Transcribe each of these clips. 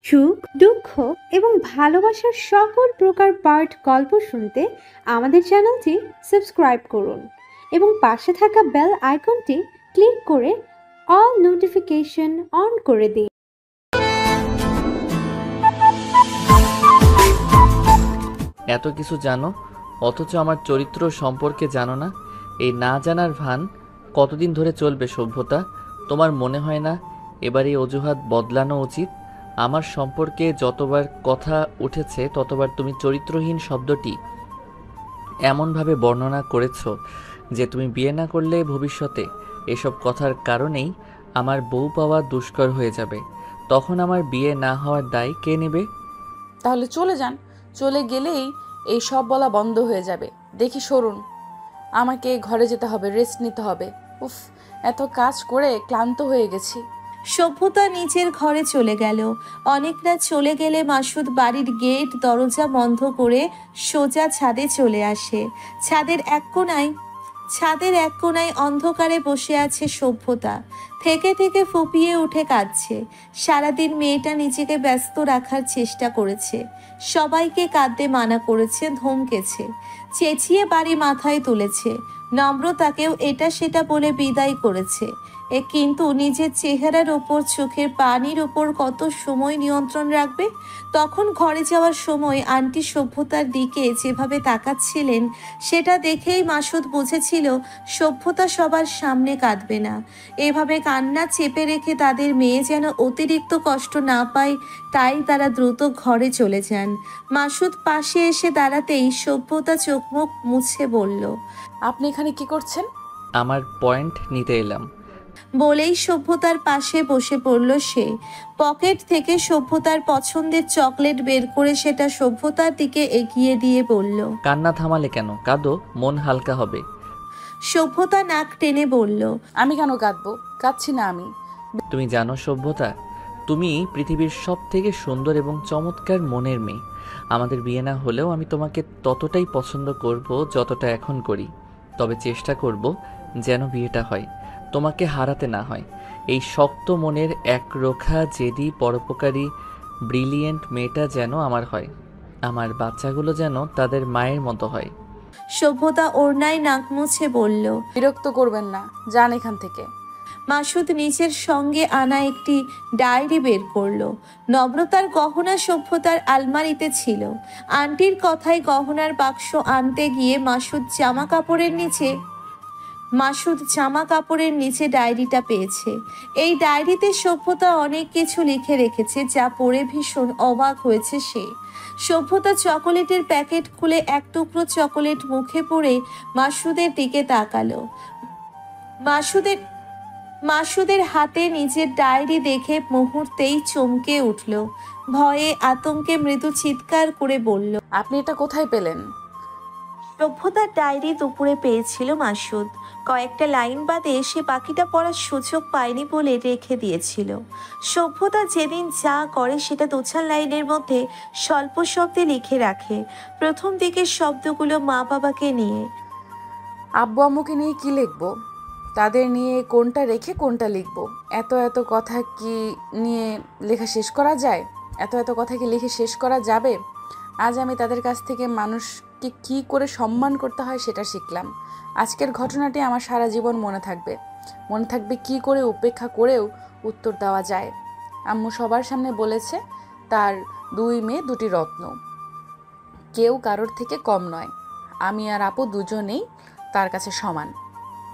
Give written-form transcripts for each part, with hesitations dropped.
সুখ, দুঃখ এবং ভালোবাসার সকল প্রকার পার্ট গল্প শুনতে আমাদের চ্যানেলটি সাবস্ক্রাইব করুন এবং পাশে থাকা বেল আইকনটি ক্লিক করে অল নোটিফিকেশন অন করে দিন। এত কিছু জানো অথচ আমার চরিত্র সম্পর্কে জানো না। এই না জানার ভান কতদিন ধরে চলবে সভ্যতা? তোমার মনে হয় না এবার এই অজুহাত বদলানো উচিত? আমার সম্পর্কে যতবার কথা উঠেছে ততবার তুমি চরিত্রহীন শব্দটি এমনভাবে বর্ণনা করেছো যে তুমি বিয়ে না করলে ভবিষ্যতে এসব কথার কারণেই আমার বউ পাওয়া দুষ্কর হয়ে যাবে। তখন আমার বিয়ে না হওয়ার দায় কে নেবে? তাহলে চলে যান, চলে গেলেই এই সব বলা বন্ধ হয়ে যাবে। দেখি সরুন, আমাকে ঘরে যেতে হবে, রেস্ট নিতে হবে। উফ, এত কাজ করে ক্লান্ত হয়ে গেছি। সভ্যতা নিচের ঘরে চলে গেল। অনেক রাত চলে গেলে মাসুদ বাড়ির গেট দরজা বন্ধ করে সোজা ছাদে চলে আসে। ছাদের এক কোণায় অন্ধকারে বসে আছে সভ্যতা। থেকে থেকে ফুপিয়ে উঠে কাঁদছে। সারাদিন মেয়েটা নিজেকে ব্যস্ত রাখার চেষ্টা করেছে, সবাইকে কাঁদতে মানা করেছে, ধমকেছে, চেঁচিয়ে বাড়ি মাথায় তুলেছে, নম্রতাকেও এটা সেটা বলে বিদায় করেছে। কিন্তু নিজের চেহারার ওপর, চোখের পানির ওপর কত সময় নিয়ন্ত্রণ রাখবে? তখন ঘরে যাওয়ার সময় আন্টি সভ্যতার দিকে যেভাবে তাকাচ্ছিলেন সেটা দেখেই মাসুদ বুঝেছিল সভ্যতা সবার সামনে কাঁদবে না। এভাবে কান্না চেপে রেখে তাদের মেয়ে যেন অতিরিক্ত কষ্ট না পায়, তাই তারা দ্রুত ঘরে চলে যান। মাসুদ পাশে এসে দাঁড়াতেই সভ্যতা চোখ মুখ মুছে বলল, আপনি এখানে কি করছেন? আমার পয়েন্ট নিতে এলাম। বলেই সভ্যতার পাশে বসে পড়ল সে। পকেট থেকে সভ্যতার পছন্দের চকলেট বের করে সেটা সভ্যতার দিকে এগিয়ে দিয়ে বলল, কান্না থামালে কেন? কাঁদো, মন হালকা হবে। সভ্যতা নাক টেনে বলল, আমি কেন কাঁদবো? কাঁদছি না আমি। তুমি জানো সভ্যতা, তুমি পৃথিবীর সব থেকে সুন্দর এবং চমৎকার মনের মেয়ে। আমাদের বিয়ে না হলেও আমি তোমাকে ততটাই পছন্দ করব যতটা এখন করি। তবে চেষ্টা করব যেন বিয়েটা হয়, তোমাকে হারাতে না হয়। এই শক্ত মনের একরোখা জেদি পরোপকারী ব্রিলিয়েন্ট মেয়েটা যেন আমার হয়। আমার বাচ্চাগুলো যেন তাদের মায়ের মতো হয়। সভ্যতা ওড়নায় নাক মুছে বলল, বিরক্ত করবেন না, যান এখান থেকে। মাসুদ নিচের সঙ্গে আনা একটি ডায়েরি বের করলো। নম্রতার গহনা সভ্যতার আলমারিতে ছিল। আন্টির কথায় গহনার বাক্স আনতে গিয়ে মাসুদ জামা কাপড়ের নিচে ডায়েরিটা পেয়েছে। এই ডায়েরিতে সভ্যতা অনেক কিছু লিখে রেখেছে, যা পড়ে ভীষণ অবাক হয়েছে সে। সভ্যতা চকোলেটের প্যাকেট খুলে এক টুকরো চকোলেট মুখে পুরে মাসুদের দিকে তাকালো। মাসুদের হাতে নিজের ডায়েরি দেখে মুহূর্তেই চমকে উঠল। ভয়ে আতঙ্কে মৃদু চিৎকার করে বলল, আপনি এটা কোথায় পেলেন? সভ্যতার ডায়েরি দুপুরে পেয়েছিল মাসুদ। কয়েকটা লাইন বাদে সে বাকিটা পড়ার সুযোগ পায়নি বলে রেখে দিয়েছিল। সভ্যতা যেদিন যা করে সেটা 2-4 লাইনের মধ্যে স্বল্প শব্দে লিখে রাখে। প্রথম দিকের শব্দগুলো মা বাবাকে নিয়ে। আব্বু আম্মুকে নিয়ে কি লিখবো? তাদের নিয়ে কোনটা রেখে কোনটা লিখবো? এত এত কথা কি নিয়ে লেখা শেষ করা যায়? এত এত কথা কি লিখে শেষ করা যাবে? আজ আমি তাদের কাছ থেকে মানুষকে কি করে সম্মান করতে হয় সেটা শিখলাম। আজকের ঘটনাটি আমার সারা জীবন মনে থাকবে কি করে উপেক্ষা করেও উত্তর দেওয়া যায়। আম্মু সবার সামনে বলেছে তার 2 মেয়ে 2টি রত্ন, কেউ কারোর থেকে কম নয়। আমি আর আপু দুজনেই তার কাছে সমান।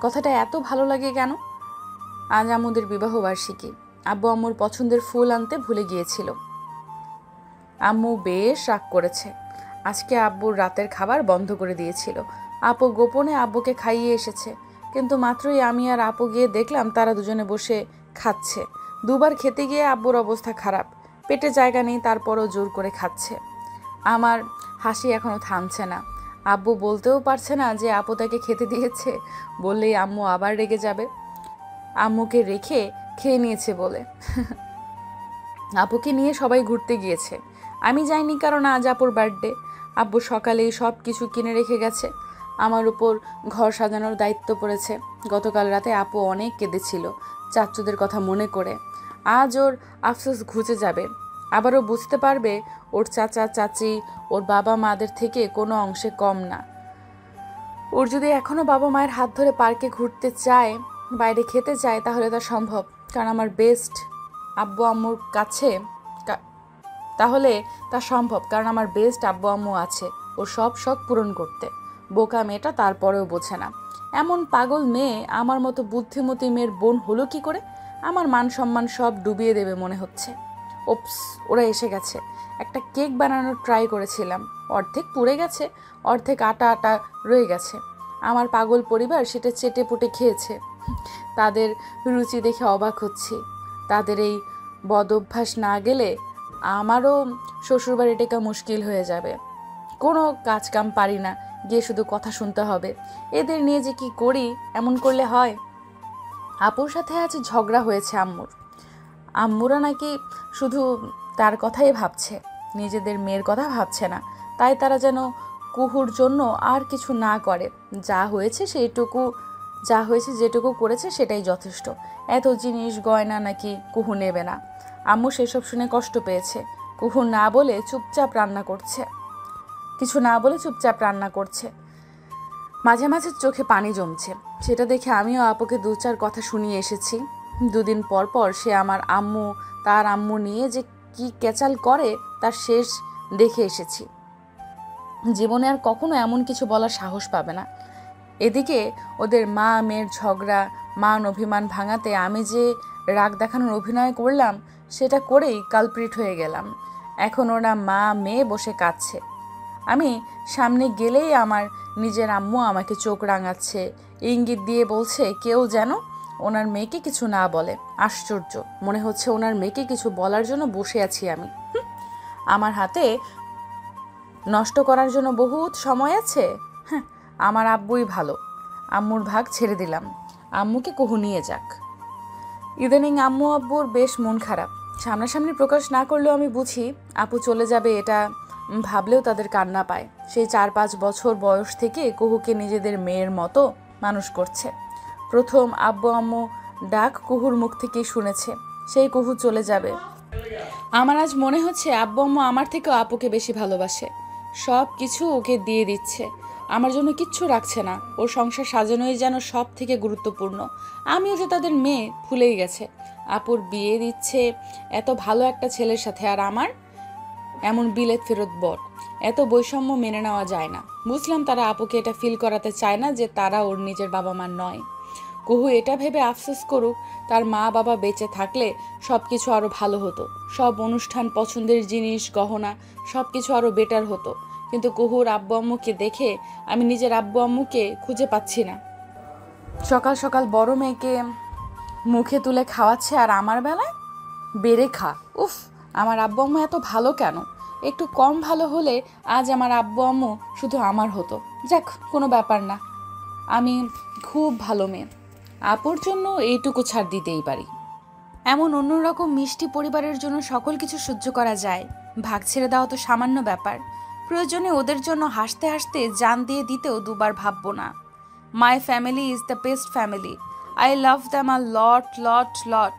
কথাটা এত ভালো লাগে কেন? আজ আমাদের বিবাহ বার্ষিকী। আব্বু আম্মুর পছন্দের ফুল আনতে ভুলে গিয়েছিল। আম্মু বেশ রাগ করেছে। আজকে আব্বুর রাতের খাবার বন্ধ করে দিয়েছিল। আপু গোপনে আব্বুকে খাইয়ে এসেছে, কিন্তু মাত্রই আমি আর আপু গিয়ে দেখলাম তারা দুজনে বসে খাচ্ছে। 2বার খেতে গিয়ে আব্বুর অবস্থা খারাপ, পেটে জায়গা নেই, তারপরও জোর করে খাচ্ছে। আমার হাসি এখনো থামছে না। আব্বু বলতেও পারছে না যে আপু তাকে খেতে দিয়েছে, বললেই আম্মু আবার রেগে যাবে। আম্মুকে রেখে খেয়ে নিয়েছে বলে। আপুকে নিয়ে সবাই ঘুরতে গিয়েছে, আমি যাইনি কারণ আজ আপুর বার্থডে। আব্বু সকালেই সব কিছু কিনে রেখে গেছে। আমার উপর ঘর সাজানোর দায়িত্ব পড়েছে। গতকাল রাতে আপু অনেক কেঁদেছিল চাচ্চুদের কথা মনে করে। আজ ওর আফসোস ঘুচে যাবে। আবারও বুঝতে পারবে ওর চাচা চাচি ওর বাবা মাদের থেকে কোনো অংশে কম না। ওর যদি এখনও বাবা মায়ের হাত ধরে পার্কে ঘুরতে চায়, বাইরে খেতে চায়, তাহলে তা সম্ভব। কারণ আমার বেস্ট আব্বু আম্মুর কাছে তাহলে তা সম্ভব, কারণ আমার বেস্ট আব্বু আম্মু আছে ওর সব শখ পূরণ করতে। বোকা মেয়েটা তারপরেও বোঝে না। এমন পাগল মেয়ে আমার মতো বুদ্ধিমতী মেয়ের বোন হলো কি করে? আমার মান সম্মান সব ডুবিয়ে দেবে মনে হচ্ছে। ওপস, ওরা এসে গেছে। একটা কেক বানানোর ট্রাই করেছিলাম, অর্ধেক পুড়ে গেছে, অর্ধেক আটা আটা রয়ে গেছে। আমার পাগল পরিবার সেটা চেটে পুটে খেয়েছে। তাদের রুচি দেখে অবাক হচ্ছি। তাদের এই বদ অভ্যাস না গেলে আমারও শ্বশুরবাড়ি টেকা মুশকিল হয়ে যাবে। কোনো কাজ কাম পারি না, গিয়ে শুধু কথা শুনতে হবে। এদের নিয়ে যে কি করি, এমন করলে হয়? আপুর সাথে আজ ঝগড়া হয়েছে আম্মুরা নাকি শুধু তার কথাই ভাবছে, নিজেদের মেয়ের কথা ভাবছে না। তাই তারা যেন কুহুর জন্য আর কিছু না করে। যা হয়েছে যেটুকু করেছে সেটাই যথেষ্ট। এত জিনিস গয়না নাকি কুহু নেবে না। আম্মু সেসব শুনে কষ্ট পেয়েছে। কুহু না বলে চুপচাপ রান্না করছে, কিছু না বলে চুপচাপ রান্না করছে। মাঝে মাঝে চোখে পানি জমছে। সেটা দেখে আমিও আপুকে 2-4 কথা শুনিয়ে এসেছি। 2 দিন পর পর সে আমার তার আম্মু নিয়ে যে কি কেচাল করে তার শেষ দেখে এসেছি। জীবনে আর কখনো এমন কিছু বলার সাহস পাবে না। এদিকে ওদের মা মেয়ের ঝগড়া, মান অভিমান ভাঙাতে আমি যে রাগ দেখানোর অভিনয় করলাম, সেটা করেই কালপ্রিট হয়ে গেলাম। এখন ওরা মা মেয়ে বসে কাঁদছে। আমি সামনে গেলেই আমার নিজের আম্মু আমাকে চোখ রাঙাচ্ছে, ইঙ্গিত দিয়ে বলছে কেউ যেন ওনার মেয়েকে কিছু না বলে। আশ্চর্য, মনে হচ্ছে ওনার মেয়েকে কিছু বলার জন্য বসে আছি আমি। আমার হাতে নষ্ট করার জন্য বহুত সময় আছে। হ্যাঁ, আমার আব্বুই ভালো। আম্মুর ভাগ ছেড়ে দিলাম, আম্মুকে কুহু নিয়ে যাক। ইদানিং আম্মু আব্বুর বেশ মন খারাপ। সামনাসামনি প্রকাশ না করলেও আমি বুঝি আপু চলে যাবে, এটা ভাবলেও তাদের কান্না পায়। সেই 4-5 বছর বয়স থেকে কুহুকে নিজেদের মেয়ের মতো মানুষ করছে। প্রথম আব্বু আম্মু ডাক কুহুর মুখ থেকেই শুনেছে, সেই কুহু চলে যাবে। আমার আজ মনে হচ্ছে আব্বু আম্মু আমার থেকেও আপুকে বেশি ভালোবাসে। সব কিছু ওকে দিয়ে দিচ্ছে, আমার জন্য কিচ্ছু রাখছে না। ওর সংসার সাজানোই যেন সব থেকে গুরুত্বপূর্ণ। আমিও যে তাদের মেয়ে ভুলেই গেছে। আপুর বিয়ে দিচ্ছে এত ভালো একটা ছেলের সাথে, আর আমার এমন বিলেত ফেরত বর। এত বৈষম্য মেনে নেওয়া যায় না। বুঝলাম তারা আপুকে এটা ফিল করাতে চায় না যে তারা ওর নিজের বাবা মা নয়। কুহু এটা ভেবে আফসোস করুক, তার মা বাবা বেঁচে থাকলে সব কিছু আরও ভালো হতো। সব অনুষ্ঠান, পছন্দের জিনিস, গহনা সব কিছু আরও বেটার হতো। কিন্তু কুহুর আব্বু আম্মুকে দেখে আমি নিজের আব্বু আম্মুকে খুঁজে পাচ্ছি না। সকাল সকাল বড় মেয়েকে মুখে তুলে খাওয়াচ্ছে, আর আমার বেলায় বেড়ে খা। উফ, আমার আব্বু আম্মু এত ভালো কেন? একটু কম ভালো হলে আজ আমার আব্বু আম্মু শুধু আমার হতো। যাক, কোনো ব্যাপার না, আমি খুব ভালো মেয়ে। আপুর জন্য এইটুকু ছাড় দিতেই পারি। এমন অন্যরকম মিষ্টি পরিবারের জন্য সকল কিছু সহ্য করা যায়। ভাগ ছেড়ে দেওয়া তো সামান্য ব্যাপার। প্রয়োজনে ওদের জন্য হাসতে হাসতে জান দিয়ে দিতেও দুবার ভাববো না। My family is the best family. I love them আ লট লট লট।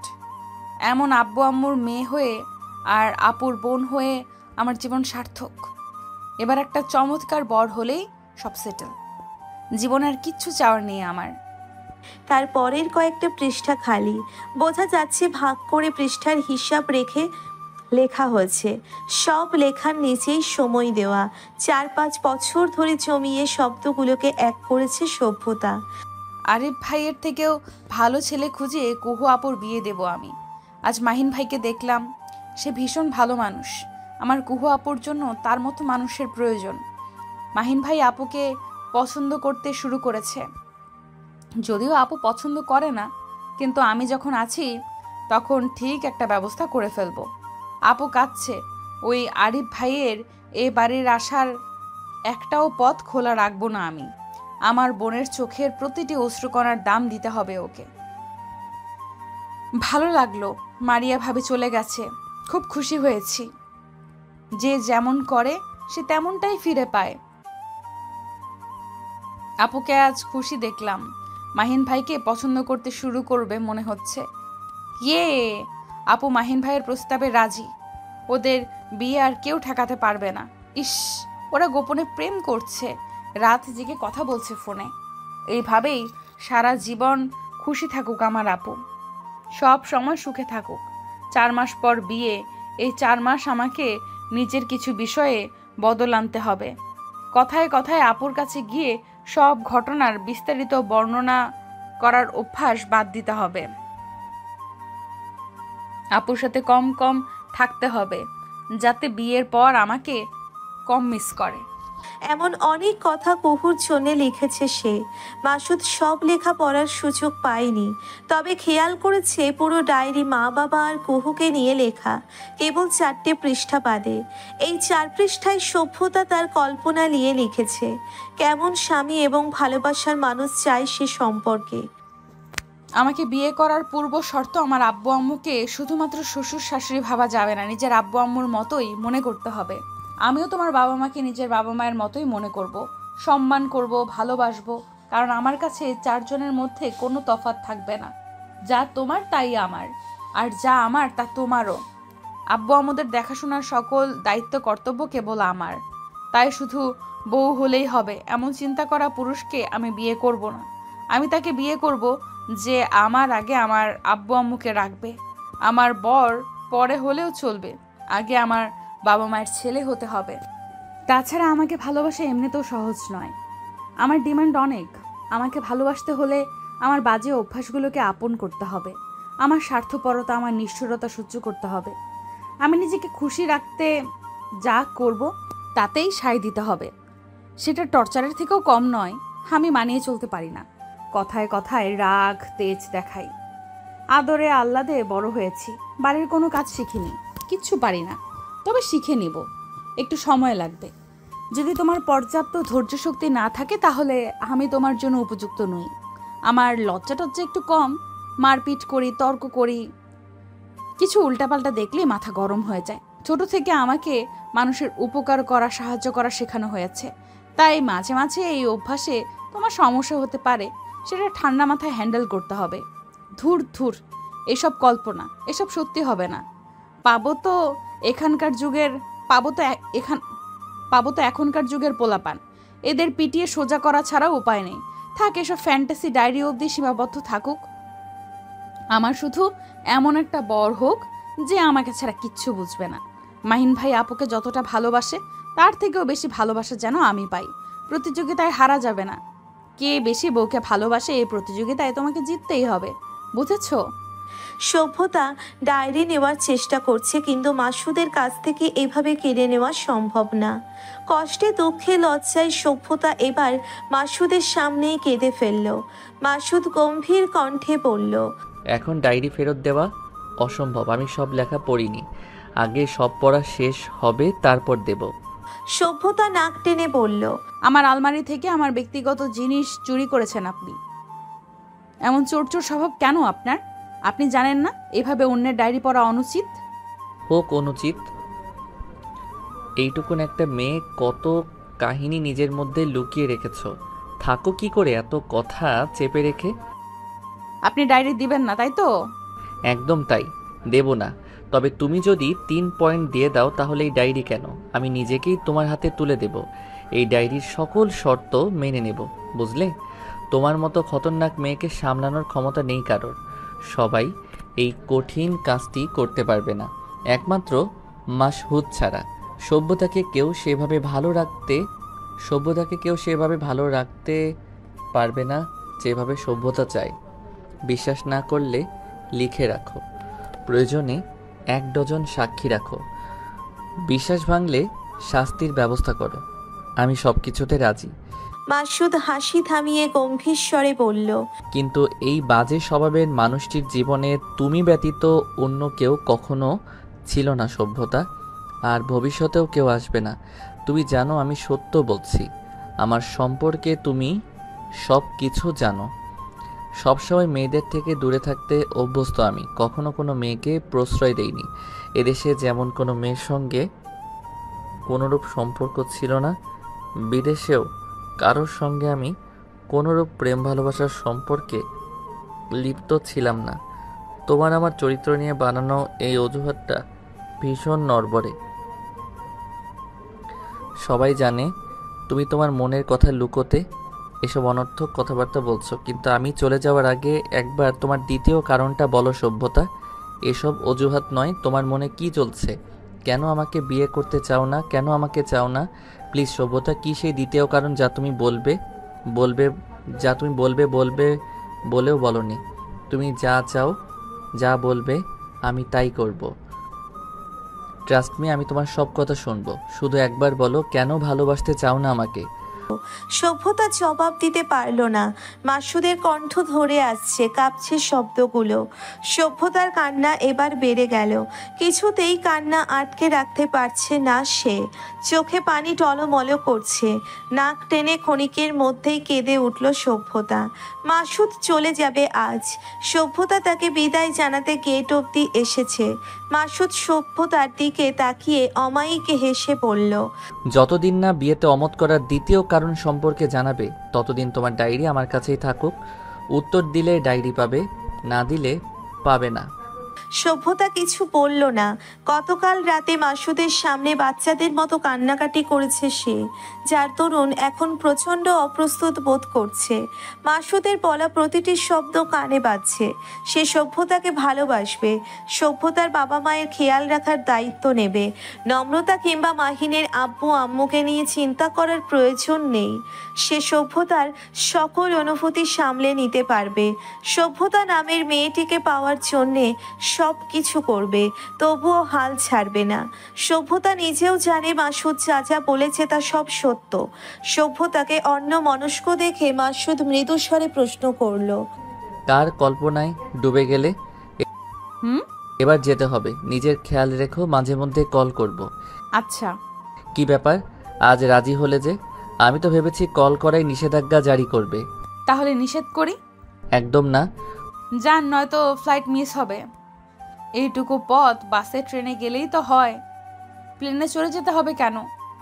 এমন আব্বু আম্মুর মেয়ে হয়ে আর আপুর বোন হয়ে আমার জীবন সার্থক। এবার একটা চমৎকার বর হলেই সব সেটেল। জীবনে আর কিচ্ছু চাওয়ার নেই আমার। তারপরের কয়েকটা পৃষ্ঠা খালি, বোঝা যাচ্ছে ভাগ করে পৃষ্ঠার হিসাব রেখে লেখা হয়েছে। সব লেখার নিচেই সময় দেওয়া। 4-5 বছর ধরে জমিয়ে শব্দগুলোকে এক করেছে সভ্যতা। আরিফ ভাইয়ের থেকেও ভালো ছেলে খুঁজে কুহু আপুর বিয়ে দেব আমি। আজ মাহিন ভাইকে দেখলাম, সে ভীষণ ভালো মানুষ। আমার কুহু আপুর জন্য তার মতো মানুষের প্রয়োজন। মাহিন ভাই আপুকে পছন্দ করতে শুরু করেছে। যদিও আপু পছন্দ করে না, কিন্তু আমি যখন আছি তখন ঠিক একটা ব্যবস্থা করে ফেলবো। আপু কাঁদছে। ওই আরিফ ভাইয়ের এ বাড়ির আসার একটাও পথ খোলা রাখবো না আমি। আমার বোনের চোখের প্রতিটি অশ্রুকণার দাম দিতে হবে ওকে। ভালো লাগলো মারিয়া ভাবি চলে গেছে, খুব খুশি হয়েছি। যে যেমন করে সে তেমনটাই ফিরে পায়। আপুকে আজ খুশি দেখলাম। মাহিন ভাইকে পছন্দ করতে শুরু করবে মনে হচ্ছে। ইয়ে, আপু মাহিন ভাইয়ের প্রস্তাবে রাজি। ও ওদের বিয়ে আর কেউ ঠেকাতে পারবে না। ইস, ওরা গোপনে প্রেম করছে, রাত জেগে কথা বলছে ফোনে। এইভাবেই সারা জীবন খুশি থাকুক আমার আপু, সব সময় সুখে থাকুক। 4 মাস পর বিয়ে, এই 4 মাস আমাকে নিজের কিছু বিষয়ে বদল আনতে হবে। কথায় কথায় আপুর কাছে গিয়ে সব ঘটনার বিস্তারিত বর্ণনা করার অভ্যাস বাদ দিতে হবে। আপুর সাথে কম কম থাকতে হবে, যাতে বিয়ের পর আমাকে কম মিস করে। এমন অনেক কথা কুহুর জন্য লিখেছে সে। মাসুদ সব লেখা পড়ার সুযোগ পায়নি, তবে খেয়াল করেছে পুরো ডায়েরি মা বাবা আর কুহুকে নিয়ে লেখা, কেবল 4টে পৃষ্ঠা বাদে। এই 4 পৃষ্ঠায় সভ্যতা তার কল্পনা নিয়ে লিখেছে কেমন স্বামী এবং ভালোবাসার মানুষ চায় সে সম্পর্কে। আমাকে বিয়ে করার পূর্ব শর্ত, আমার আব্বু আম্মুকে শুধুমাত্র শ্বশুর শাশুড়ি ভাবা যাবে না, নিজের আব্বু আম্মুর মতোই মনে করতে হবে। আমিও তোমার বাবা মাকে নিজের বাবা মায়ের মতোই মনে করব, সম্মান করব, ভালোবাসবো। কারণ আমার কাছে 4 জনের মধ্যে কোনো তফাৎ থাকবে না। যা তোমার তাই আমার, আর যা আমার তা তোমারও। আব্বু আম্মুদের দেখাশোনার সকল দায়িত্ব কর্তব্য কেবল আমার। তাই শুধু বউ হলেই হবে এমন চিন্তা করা পুরুষকে আমি বিয়ে করব না। আমি তাকে বিয়ে করব যে আমার আগে আমার আব্বু আম্মুকে রাখবে। আমার বর পরে হলেও চলবে, আগে আমার বাবা মায়ের ছেলে হতে হবে। তাছাড়া আমাকে ভালোবাসা এমনিতেও সহজ নয়, আমার ডিমান্ড অনেক। আমাকে ভালোবাসতে হলে আমার বাজে অভ্যাসগুলোকে আপন করতে হবে, আমার স্বার্থপরতা, আমার নিষ্ঠুরতা সহ্য করতে হবে। আমি নিজেকে খুশি রাখতে যা করব তাতেই সায় দিতে হবে। সেটা টর্চারের থেকেও কম নয়। আমি মানিয়ে চলতে পারি না, কথায় কথায় রাগ তেজ দেখাই। আদরে আহ্লাদে বড় হয়েছি, বাড়ির কোনো কাজ শিখিনি, কিচ্ছু পারি না। তবে শিখে নিব, একটু সময় লাগবে। যদি তোমার পর্যাপ্ত ধৈর্য শক্তি না থাকে তাহলে আমি তোমার জন্য উপযুক্ত নই। আমার লজ্জা টজ্জা একটু কম, মারপিট করি, তর্ক করি, কিছু উল্টাপাল্টা দেখলেই মাথা গরম হয়ে যায়। ছোট থেকে আমাকে মানুষের উপকার করা, সাহায্য করা শেখানো হয়েছে। তাই মাঝে মাঝে এই অভ্যাসে তোমার সমস্যা হতে পারে, সেটা ঠান্ডা মাথায় হ্যান্ডেল করতে হবে। ধুর ধুর, এসব কল্পনা, এসব সত্যি হবে না। পাবো তো এখনকার যুগের পোলাপান, এদের পিটিয়ে সোজা করা ছাড়াও উপায় নেই। থাক, এসব ফ্যান্টাসি ডায়েরি অবধি সীমাবদ্ধ থাকুক। আমার শুধু এমন একটা বর হোক যে আমাকে ছাড়া কিচ্ছু বুঝবে না। মাহিন ভাই আপুকে যতটা ভালোবাসে তার থেকেও বেশি ভালোবাসা যেন আমি পাই। প্রতিযোগিতায় হারা যাবে না। কে বেশি বউকে ভালোবাসে, এই প্রতিযোগিতায় তোমাকে জিততেই হবে, বুঝেছো? সভ্যতা ডায়েরি নেওয়ার চেষ্টা করছে, কিন্তু মাসুদের কাছ থেকে এভাবে কেড়ে নেওয়া সম্ভব না। কষ্টে দুঃখে লজ্জায় সভ্যতা এবার মাসুদের সামনেই কেঁদে ফেলল। মাসুদ গম্ভীর কণ্ঠে বলল, এখন ডায়েরি ফেরত দেওয়া অসম্ভব। আমি সব লেখা পড়িনি, আগে সব পড়া শেষ হবে তারপর দেব। সভ্যতা নাক টেনে বলল, আমার আলমারি থেকে আমার ব্যক্তিগত জিনিস চুরি করেছেন আপনি। এমন চোর স্বভাব কেন আপনার? আপনি জানেন না এভাবে অন্যের ডায়েরি পড়া অনুচিত? হোক অনুচিত, এইটুকুন একটা মেয়ে কত কাহিনী নিজের মধ্যে লুকিয়ে রেখেছ। থাকো কি করে এত কথা চেপে রেখে? আপনি ডায়েরি দিবেন না, তাই তো? একদম তাই, দেব না। তবে তুমি যদি 3 পয়েন্ট দিয়ে দাও তাহলে এই ডায়েরি কেন, আমি নিজেকেই তোমার হাতে তুলে দেব। এই ডায়েরির সকল শর্ত মেনে নেব, বুঝলে? তোমার মতো খতরনাক মেয়েকে সামলানোর ক্ষমতা নেই কারোর। সবাই এই কঠিন কাজটি করতে পারবে না, একমাত্র মাসহুদ ছাড়া। সভ্যতাকে কেউ সেভাবে ভালো রাখতে পারবে না যেভাবে সভ্যতা চায়। বিশ্বাস না করলে লিখে রাখো, প্রয়োজনে 1 ডজন সাক্ষী রাখো। বিশ্বাস ভাঙলে শাস্তির ব্যবস্থা করো। আমি সব কিছুতে রাজি। মাসুদ হাসি থামিয়ে গম্ভীর স্বরে বলল, কিন্তু এই বাজে স্বভাবের মানুষটির জীবনে তুমি ব্যতীত অন্য কেউ কখনো ছিল না সভ্যতা, আর ভবিষ্যতেও কেউ আসবে না। তুমি জানো আমি সত্য বলছি। আমার সম্পর্কে তুমি সব কিছু জানো। সবসময় মেয়েদের থেকে দূরে থাকতে অভ্যস্ত আমি, কখনো কোনো মেয়েকে প্রশ্রয় দেইনি। এদেশে যেমন কোনো মেয়ের সঙ্গে কোনোরূপ সম্পর্ক ছিল না, বিদেশেও কারোর সঙ্গে আমি কোনোরূপ প্রেম ভালোবাসার সম্পর্কে লিপ্ত ছিলাম না। তোমার আমার চরিত্র নিয়ে বানানো এই অজুহাতটা ভীষণ নড়বড়ে। সবাই জানে তুমি তোমার মনের কথা লুকোতে এসব অনর্থক কথাবার্তা বলছো, কিন্তু আমি চলে যাওয়ার আগে একবার তোমার দ্বিতীয় কারণটা বলো সভ্যতা। এসব অজুহাত নয়, তোমার মনে কি চলছে? কেন আমাকে বিয়ে করতে চাও না? কেন আমাকে চাও না? প্লিজ সভ্যতা, কি সেই দ্বিতীয় কারণ যা তুমি বলবে বলবে যা তুমি বলবে বলবে বলেও বলনি? তুমি যা চাও, যা বলবে আমি তাই করব। ট্রাস্ট মি, আমি তোমার সব কথা শুনবো। শুধু একবার বলো, কেন ভালোবাসতে চাও না আমাকে? সভ্যতা জবাব দিতে পারল না। মাসুদের কণ্ঠ ধরে আসছে, কাঁপছে শব্দগুলো। সভ্যতার কান্না এবার বেড়ে গেল। কিছুতেই কান্না আটকে রাখতে পারছে না সে। চোখে পানি টলমল করছে। নাক টেনে ক্ষণিকের মধ্যেই কেঁদে উঠল সভ্যতা। মাসুদ চলে যাবে আজ। সভ্যতা তাকে বিদায় জানাতে গেট অবধি এসেছে। মাসুদ সভ্যতার দিকে তাকিয়ে অমায়িকে হেসে বলল, যতদিন না বিয়েতে অমত করার দ্বিতীয় কারণ সম্পর্কে জানাবে, ততদিন তোমার ডায়েরি আমার কাছেই থাকুক। উত্তর দিলে ডায়েরি পাবে, না দিলে পাবে না। সভ্যতা কিছু বলল না। গতকাল রাতে মাসুদের সামনে বাচ্চাদের মতো কান্নাকাটি করেছে সে, যার দরুন এখন প্রচণ্ড অপ্রস্তুত বোধ করছে। মাসুদের বলা প্রতিটি শব্দ কানে বাজছে। সে সভ্যতাকে ভালোবাসবে, সভ্যতার বাবা মায়ের খেয়াল রাখার দায়িত্ব নেবে। নম্রতা কিংবা মাহিনের আব্বু আম্মুকে নিয়ে চিন্তা করার প্রয়োজন নেই। সে সভ্যতার সকল অনুভূতি সামলে নিতে পারবে। সভ্যতা নামের মেয়েটিকে পাওয়ার জন্যে সব কিছু করবে, তবুও হাল ছাড়বে না। সভ্যতা নিজেও জানে মাসুদ যা যা বলেছে তা সব সত্য। সভ্যতাকে অন্য মনস্ক দেখে মাসুদ মৃদু স্বরে প্রশ্ন করল, কার কল্পনায় ডুবে গেলে? হুম, এবার যেতে হবে, নিজের খেয়াল রেখো, মাঝে মধ্যে কল করব। আচ্ছা। কি ব্যাপার, আজ রাজি হলে যে? আমি তো ভেবেছি কল করাই নিষেধাজ্ঞা জারি করবে। তাহলে নিষেধ করি? একদম না। যান, নয়তো ফ্লাইট মিস হবে। এইটুকু পথ বাসে ট্রেনে গেলেই তো হয়, প্লেনে চলে যেতে হবে কেন?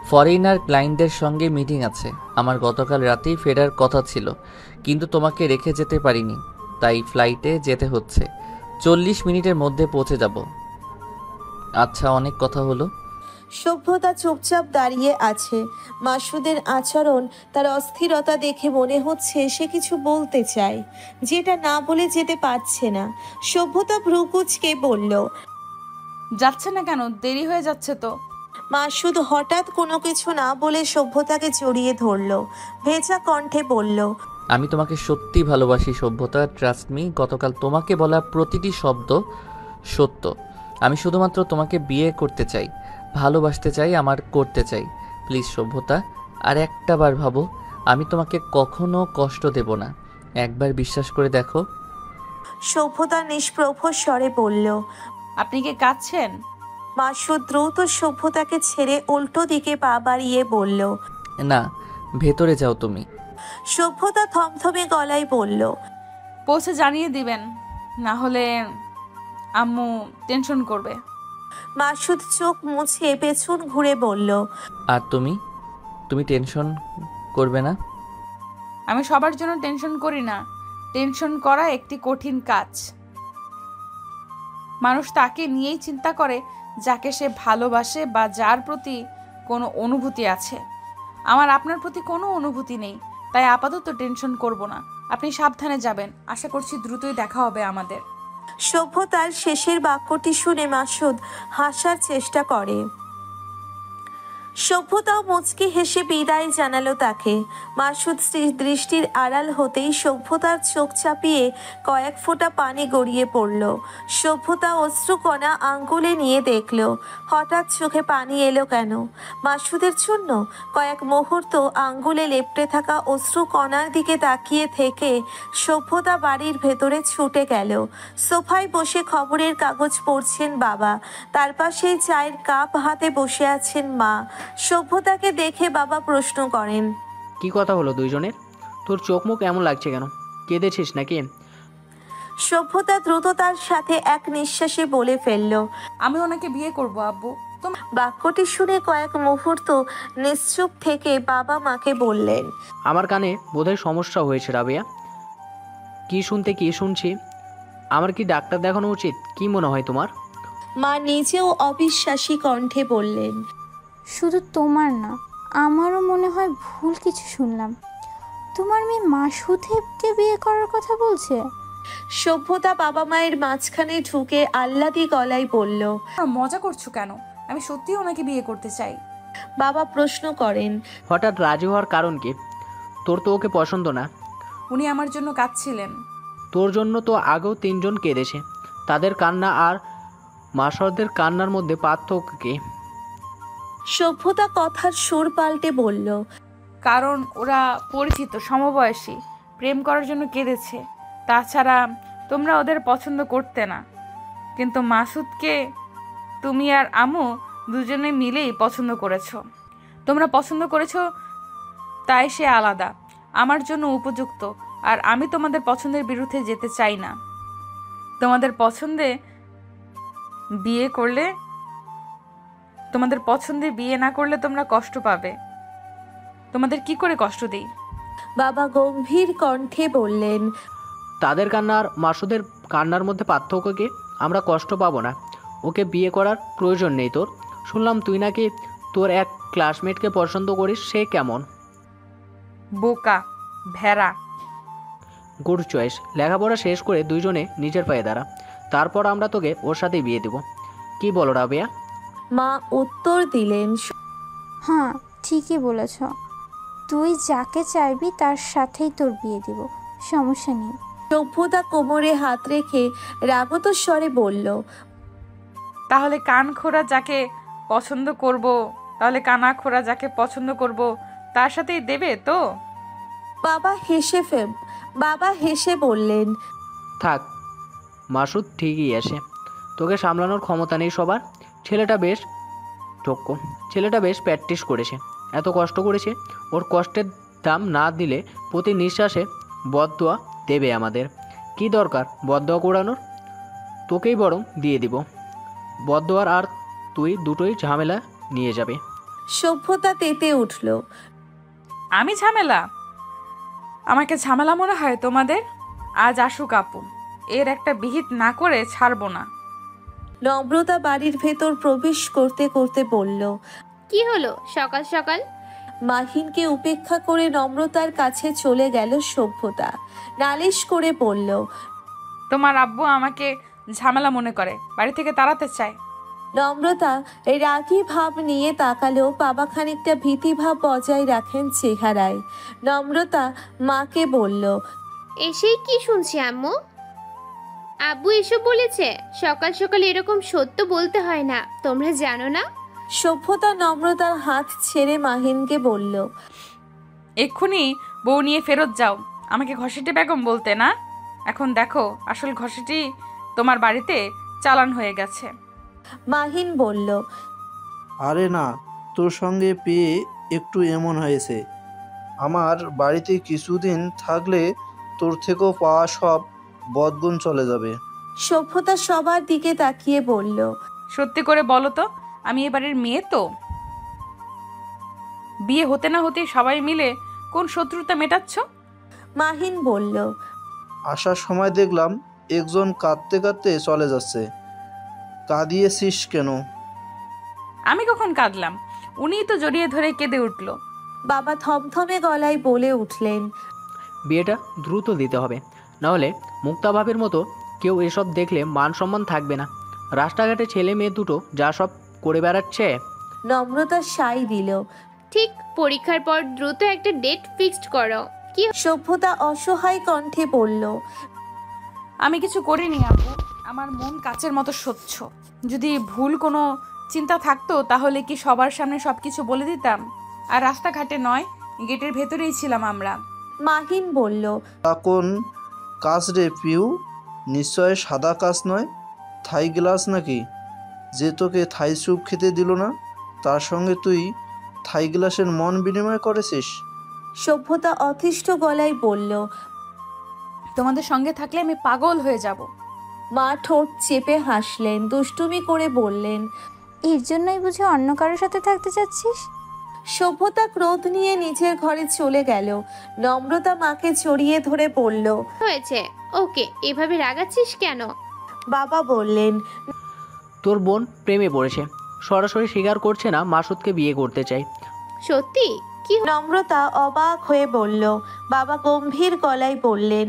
ফরেনার ক্লায়েন্টদের সঙ্গে মিটিং আছে আমার, গতকাল রাতেই ফেরার কথা ছিল, কিন্তু তোমাকে রেখে যেতে পারিনি, তাই ফ্লাইটে যেতে হচ্ছে। 40 মিনিটের মধ্যে পৌঁছে যাব। আচ্ছা, অনেক কথা হলো। সভ্যতা চুপচাপ দাঁড়িয়ে আছে। মাসুদের আচরণ, তার অস্থিরতা দেখে মনে হচ্ছে সে কিছু বলতে চায়, যেটা না বলে যেতে পারছে না। সভ্যতা ভ্রুকুচকে বলল, যাচ্ছে না কেন? দেরি হয়ে যাচ্ছে তো। মাসুদ হঠাৎ কোনো কিছু না বলে সভ্যতাকে জড়িয়ে ধরল। ভেজা কণ্ঠে বলল, আমি তোমাকে সত্যি ভালোবাসি সভ্যতা, ট্রাস্ট মি। গতকাল তোমাকে বলা প্রতিটি শব্দ সত্য। আমি শুধুমাত্র তোমাকে বিয়ে করতে চাই, ভালোবাসতে চাই, আমার করতে চাই। প্লিজ সভ্যতা, আর একটা বার ভাবো, আমি তোমাকে কখনো কষ্ট দেব না। একবার বিশ্বাস করে দেখো। সভ্যতা নিষ্প্রভ স্বরে বলল। আপনি কি কাঁদছেন? মাসুদ দ্রুত সভ্যতাকে ছেড়ে উল্টো দিকে পা বাড়িয়ে বলল। না, ভেতরে যাও তুমি। সভ্যতা থমথমে গলায় বলল, পৌঁছে জানিয়ে দিবেন, না হলে আম্মু টেনশন করবে। মাসুদ চোখ মুছে পেছন ঘুরে বলল, আর তুমি তুমি টেনশন করবে না। আমি সবার জন্য টেনশন করি না। টেনশন করা একটি কঠিন কাজ। মানুষ তাকে নিয়েই চিন্তা করে যাকে সে ভালোবাসে বা যার প্রতি কোনো অনুভূতি আছে। আমার আপনার প্রতি কোনো অনুভূতি নেই, তাই আপাতত টেনশন করব না। আপনি সাবধানে যাবেন, আশা করছি দ্রুতই দেখা হবে আমাদের। সভ্যতার শেষের বাক্যটি শুনে মাসুদ হাসার চেষ্টা করে। সভ্যতাও মুচকি হেসে বিদায় জানালো তাকে। মাসুদ দৃষ্টির আড়াল হতেই সভ্যতার চোখ চাপিয়ে কয়েক ফোঁটা পানি গড়িয়ে পড়ল। সভ্যতা অশ্রুকণা আঙ্গুলে নিয়ে দেখল, হঠাৎ চোখে পানি এলো কেন? মাসুদের জন্য? কয়েক মুহূর্ত আঙ্গুলে লেপ্টে থাকা অশ্রুকণার দিকে তাকিয়ে থেকে সভ্যতা বাড়ির ভেতরে ছুটে গেল। সোফায় বসে খবরের কাগজ পড়ছেন বাবা, তার পাশেই চায়ের কাপ হাতে বসে আছেন মা। সভ্যতাকে দেখে বাবা প্রশ্ন করেন, কি কথা হলো দুইজনের? তোর চোখ মুখ এমন লাগছে কেন? কেঁদেছিস নাকি? সভ্যতা দ্রুততার সাথে এক নিঃশ্বাসে বলে ফেলল। আমি ওনাকে বিয়ে করব আব্বু। বাক্যটি শুনে কয়েক মুহূর্ত নিশ্চুপ থেকে বাবা মাকে বললেন, আমার কানে বোধহয় সমস্যা হয়েছে রাবেয়া। কি শুনছি? আমার কি ডাক্তার দেখানো উচিত? কি মনে হয় তোমার? মা নিজেও অবিশ্বাসী কণ্ঠে বললেন, শুধু তোমার না, আমারও মনে হয় ভুল কিছু শুনলাম। তোমার মেয়ে মাসুদেবকে বিয়ে করার কথা বলছে? সভ্যতা বাবা মায়ের মাঝখানে ঢুকে আহ্লাদি গলায় বলল, মজা করছো কেন? আমি সত্যিই ওনাকে বিয়ে করতে চাই। বাবা প্রশ্ন করেন, হঠাৎ রাজি হওয়ার কারণ কি? তোর তো ওকে পছন্দ না। উনি আমার জন্য কাঁদছিলেন। তোর জন্য তো আগেও 3 জন কেঁদেছে। তাদের কান্না আর মাসরদের কান্নার মধ্যে পার্থক্য কি? সভ্যতা কথার সুর পাল্টে বলল, কারণ ওরা পরিচিত, সমবয়সী, প্রেম করার জন্য কেঁদেছে। তাছাড়া তোমরা ওদের পছন্দ করতে না, কিন্তু মাসুদকে তুমি আর আমু দুজনে মিলেই পছন্দ করেছো। তোমরা পছন্দ করেছো তাই সে আলাদা, আমার জন্য উপযুক্ত। আর আমি তোমাদের পছন্দের বিরুদ্ধে যেতে চাই না। তোমাদের পছন্দে বিয়ে না করলে তোমরা কষ্ট পাবে। তোমাদের কি করে কষ্ট দিই? বাবা গম্ভীর কণ্ঠে বললেন, তাদের কান্না আর মাসুদের কান্নার মধ্যে পার্থক্য কি? আমরা কষ্ট পাবো না। ওকে বিয়ে করার প্রয়োজন নেই তোর। শুনলাম তুই নাকি তোর এক ক্লাসমেটকে পছন্দ করিস। সে কেমন? বোকা, ভেড়া। Good choice. লেখাপড়া শেষ করে দুইজনে নিজের পায়ে দাঁড়া, তারপর আমরা তোকে ওর সাথেই বিয়ে দেব। কি বলো রাবেয়া? মা উত্তর দিলেন, হ্যাঁ, ঠিকই বলেছ। তুই যাকে চাইবি তার সাথেই তোর বিয়ে দিব, সমস্যা নেই। সভ্যতা কোমরে হাত রেখে রাগত স্বরে বলল, তাহলে কানা খোরা যাকে পছন্দ করব তার সাথেই দেবে তো? বাবা হেসে বললেন, থাক, মাসুদ ঠিকই আসে। তোকে সামলানোর ক্ষমতা নেই সবার। ছেলেটা বেশ প্র্যাকটিস করেছে, এত কষ্ট করেছে। ওর কষ্টের দাম না দিলে প্রতি নিঃশ্বাসে বদদোয়া দেবে আমাদের। কি দরকার বদদোয়া কোড়ানোর? তোকেই বরং দিয়ে দিব। বদদোয়ার আর তুই দুটোই ঝামেলা নিয়ে যাবে। সভ্যতা তেতে উঠল। আমি ঝামেলা? আমাকে ঝামেলা মনে হয় তোমাদের? আজ আসুক আপু, এর একটা বিহিত না করে ছাড়বো না। নম্রতা বাড়ির ভেতর প্রবেশ করতে করতে বলল, কি হলো সকাল সকাল? মাহিনকে উপেক্ষা করে নম্রতার কাছে চলে গেল সভ্যতা। নালিশ করে বলল, তোমার আব্বু আমাকে ঝামেলা মনে করে, বাড়ি থেকে তাড়াতে চায়। নম্রতা রাগী ভাব নিয়ে তাকালেও বাবা খানিকটা ভীতি ভাব বজায় রাখেন চেহারায়। নম্রতা মাকে বলল, এসেই কি শুনছি আম্মু? আব্বু এসব বলেছে? সকাল সকাল এরকম সত্য বলতে হয় না, তোমরা জানো না? সভ্যতা নম্রতার হাত ছেড়ে মাহিনকে বলল, এক্ষুনি বউ নিয়ে ফেরত যাও। আমাকে ঘসেটি বেগম বলতে না? এখন দেখো আসল ঘসেটি তোমার বাড়িতে চালান হয়ে গেছে। মাহিন বলল, আরে না, তোর সঙ্গে পেয়ে একটু এমন হয়েছে। আমার বাড়িতে কিছুদিন থাকলে তোর থেকেও পাওয়া সব বদগুণ চলে যাবে। সভ্যতা সবার দিকে তাকিয়ে বলল, সত্যি করে বলো তো, আমি এ বাড়ির মেয়ে তো? বিয়ে হতে না হতেই সবাই মিলে কোন শত্রুতা মেটাচ্ছ? মাহিন বলল, আসার সময় দেখলাম একজন কাঁদতে কাঁদতে চলে যাচ্ছে। কাঁদিয়েছিস কেন? আমি কখন কাঁদলাম? উনিই তো জড়িয়ে ধরে কেঁদে উঠল। বাবা থমথমে গলায় বলে উঠলেন, বিয়েটা দ্রুত দিতে হবে, নাহলে মুক্তাভাবের মতো কেউ এসব দেখলে মান সম্মান থাকবে না। রাস্তাঘাটে ছেলে মেয়ে দুটো যা সব করে বেড়াচ্ছে। নম্রতা সাই দিল। ঠিক পরীক্ষার পর দ্রুত একটা ডেট ফিক্সড করো। কি সভ্যতা অসহায় কণ্ঠে বলল, আমি কিছু করিনি আপু, আমার মন কাচের মতো স্বচ্ছ। যদি ভুল কোনো চিন্তা থাকতো তাহলে কি সবার সামনে সবকিছু বলে দিতাম? আর রাস্তাঘাটে নয়, গেটের ভেতরেই ছিলাম আমরা। মাহিন বলল, তা কোন কাজ রে পিউ? নিশ্চয় সাদা কাজ নয়, থাই গ্লাস নাকি? যে তোকে থাই স্যুপ খেতে দিল না, তার সঙ্গে তুই থাই গ্লাসের মন বিনিময় করেছিস? সভ্যতা অতিষ্ঠ গলায় বলল, তোমাদের সঙ্গে থাকলে আমি পাগল হয়ে যাব। মা ঠোঁট চেপে হাসলেন, দুষ্টুমি করে বললেন, এর জন্যই বুঝি অন্য কারোর সাথে থাকতে চাচ্ছিস? সভ্যতা ক্রোধ নিয়ে নিজের ঘরে চলে গেল। নম্রতা মাকে জড়িয়ে ধরে বলল, হয়েছে? ওকে, এভাবে রাগাচ্ছিস কেন? বাবা বললেন, তোর বোন প্রেমে পড়েছে, সরাসরি স্বীকার করছে না মাসুদকে বিয়ে করতে চাই। সত্যি? কি নম্রতা অবাক হয়ে বলল। বাবা গম্ভীর গলায় বললেন,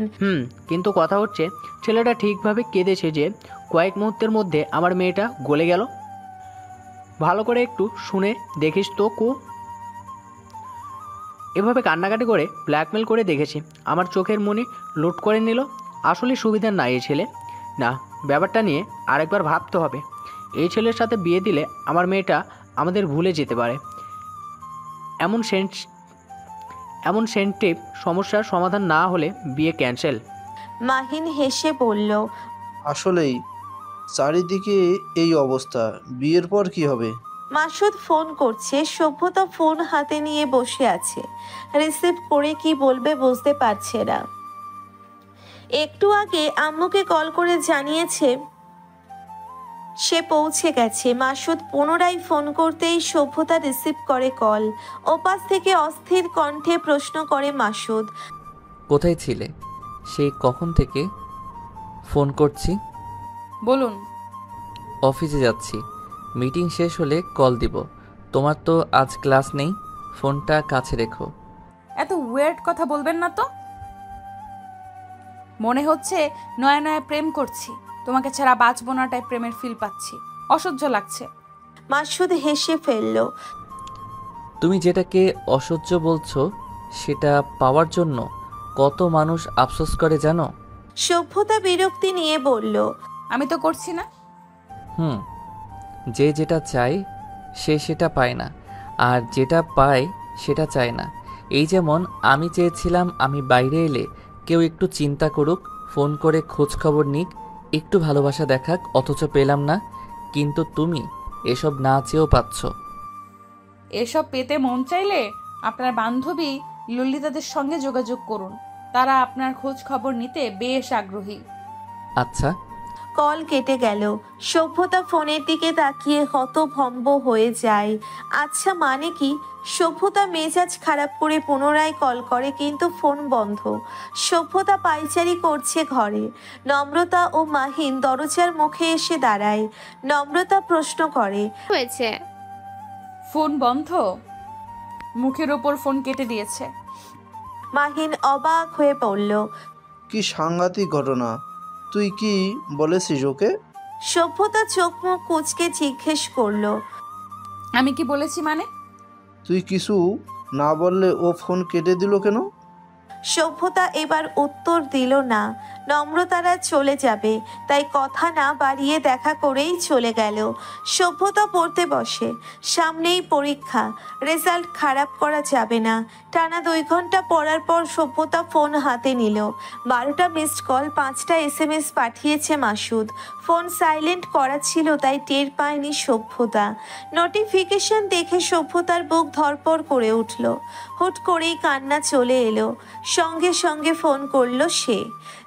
কিন্তু কথা হচ্ছে ছেলেটা ঠিকভাবে কেঁদেছে যে কয়েক মুহূর্তের মধ্যে আমার মেয়েটা গলে গেল। ভালো করে একটু শুনে দেখিস তো কু। এভাবে কান্নাকাটি করে ব্ল্যাকমেল করে দেখেছি, আমার চোখের মনি লুট করে নিল। আসলে সুবিধার না এই ছেলে। না, ব্যাপারটা নিয়ে আরেকবার ভাবতে হবে। এই ছেলের সাথে বিয়ে দিলে আমার মেয়েটা আমাদের ভুলে যেতে পারে। এমন সেন্টিভ সমস্যার সমাধান না হলে বিয়ে ক্যান্সেল। মাহিন হেসে বলল, আসলেই চারিদিকে এই অবস্থা, বিয়ের পর কি হবে? মাসুদ ফোন করছে। সভ্যতা ফোন হাতে নিয়ে বসে আছে, রিসিভ করে কি বলবে বুঝতে পারছে না। একটু আগে আম্মুকে কল করে জানিয়েছে সে পৌঁছে গেছে। মাসুদ পুনরায় ফোন করতেই সভ্যতা রিসিভ করে কল। ওপাশ থেকে অস্থির কণ্ঠে প্রশ্ন করে মাসুদ, কোথায় ছিলে? সেই কখন থেকে ফোন করছি। বলুন। অফিসে যাচ্ছি, মিটিং শেষ হলে কল দিব। তোমার তো আজ ক্লাস নেই, ফোনটা কাছে রেখো। এত ওয়ের্ড কথা বলবেন না তো। মনে হচ্ছে নয়া নয়া প্রেম করছি, তোমাকে ছাড়া বাঁচবো না টাইপ প্রেমের ফিল পাচ্ছি, অসহ্য লাগছে। মাসুদ হেসে ফেলল। তুমি যেটাকে অসহ্য বলছো সেটা পাওয়ার জন্য কত মানুষ আফসোস করে জানো? সভ্যতা বিরক্তি নিয়ে বলল, আমি তো করছি না। যে যেটা চায় সে সেটা পায় না, আর যেটা পায় সেটা চায় না। এই যেমন আমি চেয়েছিলাম আমি বাইরে এলে কেউ একটু চিন্তা করুক, ফোন করে খোঁজ খবর নিক, একটু ভালোবাসা দেখাক, অথচ পেলাম না। কিন্তু তুমি এসব না চেয়েও পাচ্ছ। এসব পেতে মন চাইলে আপনার বান্ধবী ললিতাদের সঙ্গে যোগাযোগ করুন, তারা আপনার খোঁজ খবর নিতে বেশ আগ্রহী। আচ্ছা। কল কেটে গেল। সভ্যতা ফোনের দিকে তাকিয়ে হতভম্ব হয়ে যায়। আচ্ছা মানে কি? সভ্যতা মেজাজ খারাপ করে পুনরায় কল করে, কিন্তু ফোন বন্ধ। সভ্যতা পায়চারি করছে ঘরে। নম্রতা ও মাহিন দরজার মুখে এসে দাঁড়ায়। নম্রতা প্রশ্ন করে, হয়েছে? ফোন বন্ধ? মুখের ওপর ফোন কেটে দিয়েছে। মাহিন অবাক হয়ে পড়ল। কি সাংঘাতিক ঘটনা! তুই কি বলেছিস ওকে? সভ্যতা চোখ মুখ কুঁচকে জিজ্ঞেস করলো, আমি কি বলেছি মানে? তুই কিছু না বললে ও ফোন কেটে দিল কেন? সভ্যতা এবার উত্তর দিল না। নম্রতারা চলে যাবে, তাই কথা না বাড়িয়ে দেখা করেই চলে গেল। সভ্যতা পড়তে বসে। সামনেই পরীক্ষা, রেজাল্ট খারাপ করা যাবে না। টানা 2 ঘন্টা পড়ার পর সভ্যতা ফোন হাতে নিল। 12টা মিসড কল, 5টা SMS পাঠিয়েছে মাসুদ। ফোন সাইলেন্ট করা ছিল, তাই টের পায়নি সভ্যতা। নোটিফিকেশন দেখে সভ্যতার বুক ধড়পড় করে উঠল। হুট করেই কান্না চলে এলো। সঙ্গে সঙ্গে ফোন করলো সে।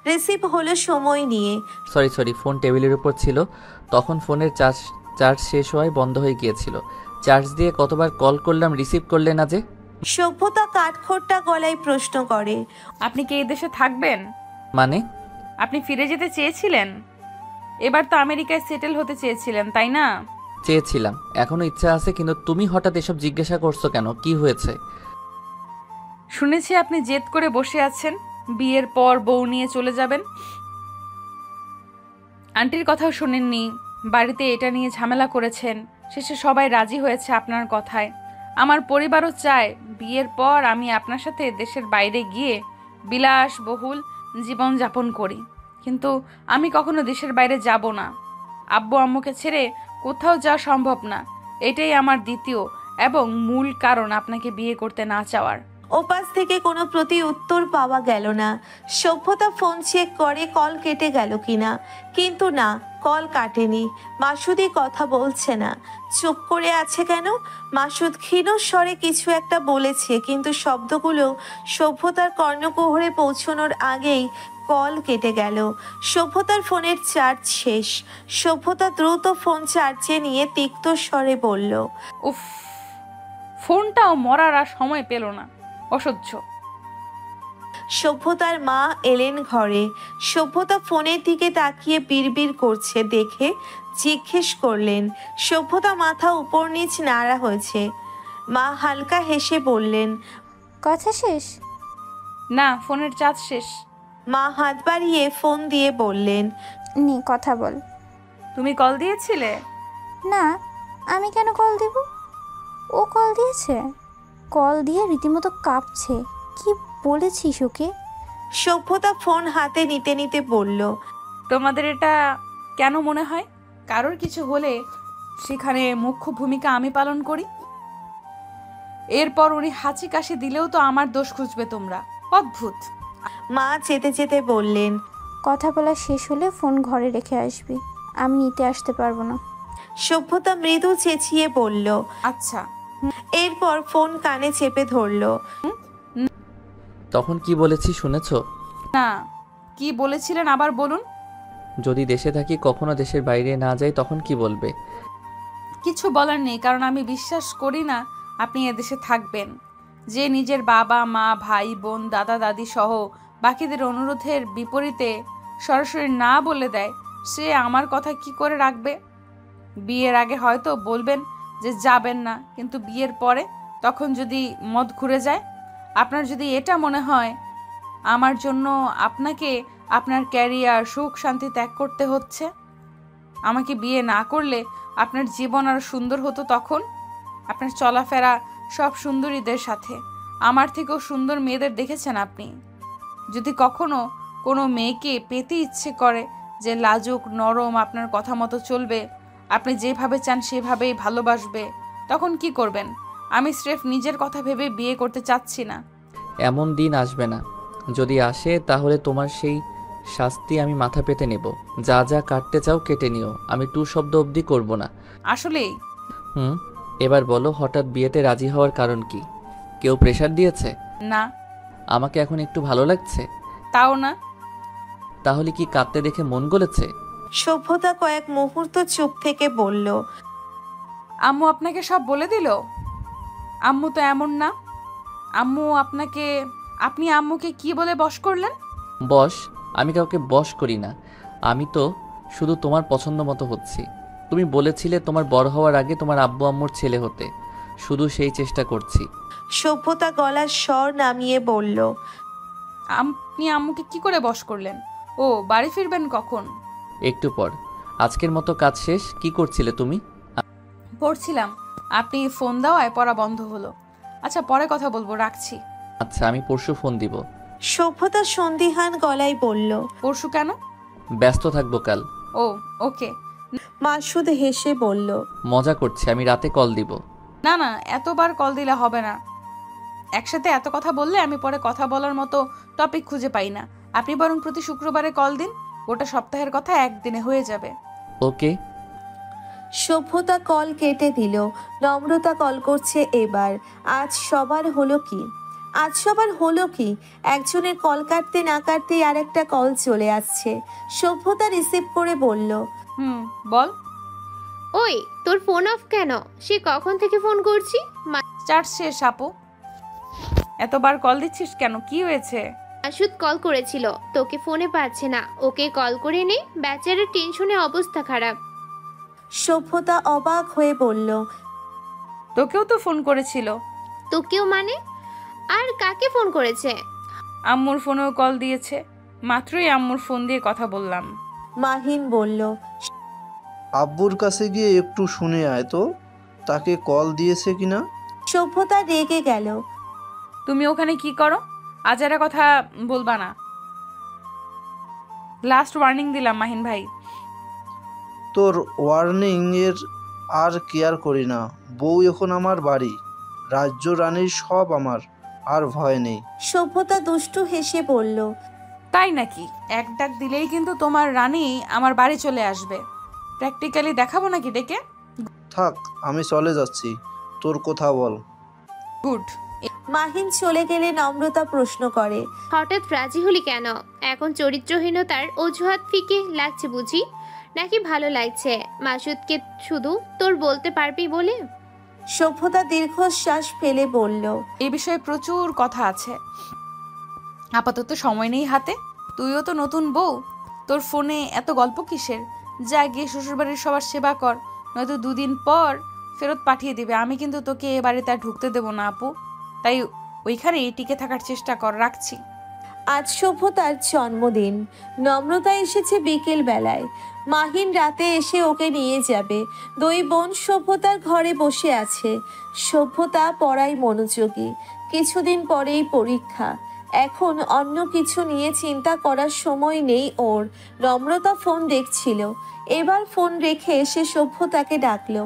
রিসিভ হলো সময় নিয়ে। সরি, ফোন টেবিলের উপর ছিল, তখন ফোনের চার্জ শেষ হওয়ায় বন্ধ হয়ে গিয়েছিল। চার্জ দিয়ে কতবার কল করলাম, রিসিভ করলে না যে? সভ্যতা কাঠখোট্টা গলায় প্রশ্ন করে, আপনি কি এই দেশে থাকবেন? মানে? আপনি ফিরে যেতে চেয়েছিলেন? এবার তো আমেরিকায় সেটেল হতে চেয়েছিলেন, তাই না? চেয়েছিলাম, এখনো ইচ্ছা আছে, কিন্তু তুমি হঠাৎ এসব জিজ্ঞাসা করছো কেন? কি হয়েছে? শুনেছি আপনি জেদ করে বসে আছেন, বিয়ের পর বউ নিয়ে চলে যাবেন। আন্টির কথাও শোনেননি, বাড়িতে এটা নিয়ে ঝামেলা করেছেন, শেষে সবাই রাজি হয়েছে আপনার কথায়। আমার পরিবারও চায় বিয়ের পর আমি আপনার সাথে দেশের বাইরে গিয়ে বিলাসবহুল জীবন যাপন করি, কিন্তু আমি কখনো দেশের বাইরে যাব না। আব্বু আম্মুকে ছেড়ে কোথাও যাওয়া সম্ভব না। এটাই আমার দ্বিতীয় এবং মূল কারণ আপনাকে বিয়ে করতে না চাওয়ার। ওপাশ থেকে কোনো প্রতি উত্তর পাওয়া গেল না। সভ্যতা ফোন চেক করে কল কেটে গেল কিনা, কিন্তু না, কল কাটেনি। মাসুদই কথা বলছে না, চুপ করে আছে কেন? মাসুদ ক্ষীণ স্বরে কিছু একটা বলেছে, কিন্তু শব্দগুলো সভ্যতার কর্ণকুহরে পৌঁছানোর আগেই কল কেটে গেল। সভ্যতার ফোনের চার্জ শেষ। সভ্যতা দ্রুত ফোন চার্জে নিয়ে তিক্ত স্বরে বলল, উফ, ফোনটাও মরার আর সময় পেল না, অসহ্য। সভ্যতার মা এলেন ঘরে। সভ্যতা ফোনের দিকে তাকিয়ে বিড়বিড় করছে দেখে জিজ্ঞেস করলেন। সভ্যতা মাথা উপর নিচ নাড়া হয়েছে। মা হালকা হেসে বললেন, কথা শেষ? না, ফোনের চার্জ শেষ। মা হাত বাড়িয়ে ফোন দিয়ে বললেন, নে কথা বল। তুমি কল দিয়েছিলে? না, আমি কেন কল দেব? ও কল দিয়েছে। কল দিয়ে রীতিমতো কাঁপছে। কি বলেছিস ওকে? সভ্যতা ফোন হাতে নিতে নিতে বলল, তোমাদের এটা কেন মনে হয় কারোর কিছু হলে সেখানে মুখ্য ভূমিকা আমি পালন করি? এরপর উনি হাঁচি কাশি দিলেও তো আমার দোষ খুঁজবে তোমরা। অদ্ভুত। মা যেতে যেতে বললেন, কথা বলা শেষ হলে ফোন ঘরে রেখে আসবি, আমি নিতে আসতে পারবো না। সভ্যতা মৃদু চেঁচিয়ে বলল। আচ্ছা। এরপর ফোন কানে চেপে ধরলো। তখন কি বলেছি শুনেছো? না, কি বলেছিলেন আবার বলুন। যদি দেশে থাকি, কখনো দেশের বাইরে না যাই, তখন কি বলবে? কিছু বলার নেই, কারণ আমি বিশ্বাস করি না আপনি এদেশে থাকবেন। যে নিজের বাবা মা ভাই বোন দাদা দাদি সহ বাকিদের অনুরোধের বিপরীতে সরাসরি না বলে দেয়, সে আমার কথা কি করে রাখবে? বিয়ের আগে হয়তো বলবেন যে যাবেন না, কিন্তু বিয়ের পরে তখন যদি মত ঘুরে যায়? আপনার যদি এটা মনে হয় আমার জন্য আপনাকে আপনার ক্যারিয়ার সুখ শান্তি ত্যাগ করতে হচ্ছে, আমাকে বিয়ে না করলে আপনার জীবন আরো সুন্দর হতো, তখন আপনার চলাফেরা সব সুন্দরীদের সাথে, আমার থেকেও সুন্দর মেয়েদের দেখেছেন আপনি। যদি কখনো কোনো মেয়েকে পেতে ইচ্ছে করে যে লাজুক নরম আপনার কথা মতো চলবে, আপনি যেভাবে চান সেভাবেই ভালোবাসবে, তখন কি করবেন? আমি স্রেফ নিজের কথা ভেবে বিয়ে করতে চাচ্ছি না। এমন দিন আসবে না। যদি আসে তাহলে তোমার সেই শাস্তি আমি মাথা পেতে নেব। যা যা কাটতে চাও কেটে নিও, আমি টু শব্দ অবধি করব না। আসলেই? এবার বলো, হঠাৎ বিয়েতে রাজি হওয়ার কারণ কি? কেউ প্রেশার দিয়েছে? না। আমাকে এখন একটু ভালো লাগছে? তাও না। তাহলে কি কাঁদতে দেখে মন গলেছে? সভ্যতা কয়েক মুহূর্ত চুপ থেকে বলল, আম্মু আপনাকে সব বলে দিল? আম্মু তো এমন না। আপনি আম্মুকে কি বলে বশ করলেন? বশ? আমি কাউকে বশ করি না। আমি তো শুধু তোমার পছন্দ মতো হচ্ছি। তুমি বলেছিলে তোমার বড় হওয়ার আগে তোমার আব্বু আম্মুর ছেলে হতে, শুধু সেই চেষ্টা করছি। সভ্যতা গলার স্বর নামিয়ে বলল, আপনি আম্মুকে কি করে বশ করলেন? ও বাড়ি ফিরবেন কখন? একটু পর। আজকের মতো কাজ শেষ। কি করছিলে তুমি? পড়ছিলাম। আপনি ফোন দেওয়ায় পড়া বন্ধ হলো। আচ্ছা, পরে কথা বলবো, রাখছি। আচ্ছা, আমি পরশু ফোন দিব। সভ্যতা সন্দিহান গলায় বলল, পরশু কেন? ব্যস্ত থাকবো কাল। ও ওকে। মাসুদ হেসে বলল, মজা করছি, আমি রাতে কল দিব। না না, এতবার কল দিলে হবে না। একসাথে এত কথা বললে আমি পরে কথা বলার মতো টপিক খুঁজে পাই না। আপনি বরং প্রতি শুক্রবারে কল দিন, গোটা সপ্তাহের কথা একদিনে হয়ে যাবে। ওকে। সভ্যতা কল কেটে দিল। নম্রতা কল করছে এবার। আজ সবার হলো কি একজনের কল কাটতে না কাটতেই আর একটা কল চলে আসছে। সভ্যতা রিসিভ করে বলল, বল। ওই, তোর ফোন অফ কেন? সে কখন থেকে ফোন করছি। চার্জ শেষ আপু। এতবার কল দিচ্ছিস কেন? কি হয়েছে? মাসুদ কল করেছিল, তোকে ফোনে পাচ্ছে না, ওকে কল করে নে, বেচারার টেনশনে অবস্থা খারাপ। সভ্যতা অবাক হয়ে বলল, তোকেও তো ফোন করেছিল। তোকেও মানে? আর কাকে ফোন করেছে? আম্মুর ফোনেও কল দিয়েছে, মাত্রই আম্মুর ফোন দিয়ে কথা বললাম। মাহিন বলল, আব্বুর কাছে গিয়ে একটু শুনে আয় তো, তাকে কল দিয়েছে কিনা। সভ্যতা রেগে গেল। তুমি ওখানে কি করো? আজারা কথা বলবা না। লাস্ট ওয়ার্নিং দিলাম মাহিন ভাই। তোর ওয়ার্নিং এর আর কেয়ার করি না। বউ এখন আমার বাড়ি, রাজ্য রানীর সব আমার, আর ভয় নেই। সভ্যতা দুষ্টু হেসে বলল, তাই নাকি? এক ডাক দিলেই কিন্তু তোমার রানী আমার বাড়ি চলে আসবে। প্র্যাকটিক্যালি দেখাবো নাকি ডেকে? থাক, আমি চলে যাচ্ছি, তোর কথা বল। গুড। মাহিন চলে গেলে নম্রতা প্রশ্ন করে, হঠাৎ রাজি হলি কেন? এখন চরিত্রহীনতার অজুহাত ফিকে লাগছে বুঝি, নাকি ভালো লাগছে মাসুদকে শুধু তোর বলতে পারবি বলে? সভ্যতা দীর্ঘশ্বাস ফেলে বলল, এই বিষয়ে প্রচুর কথা আছে, আপাতত সময় নেই হাতে। তুইও তো নতুন বউ, তোর ফোনে এত গল্প কিসের? যা গিয়ে শ্বশুরবাড়ির সবার সেবা কর, নয়তো 2 দিন পর ফেরত পাঠিয়ে দিবে। আমি কিন্তু তোকে এ বাড়িতে আর ঢুকতে দেবো না আপু, তাই ওইখানেই টিকে থাকার চেষ্টা কর। রাখছি। আজ সভ্যতার জন্মদিন। নম্রতা এসেছে বিকেল বেলায়। মাহিন রাতে এসে ওকে নিয়ে যাবে। 2 বোন সভ্যতার ঘরে বসে আছে। সভ্যতা পড়ায় মনোযোগী। কিছুদিন পরেই পরীক্ষা। এখন অন্য কিছু নিয়ে চিন্তা করার সময় নেই ওর। নম্রতা ফোন দেখছিল। এবার ফোন রেখে সে সভ্যতাকে ডাকলো।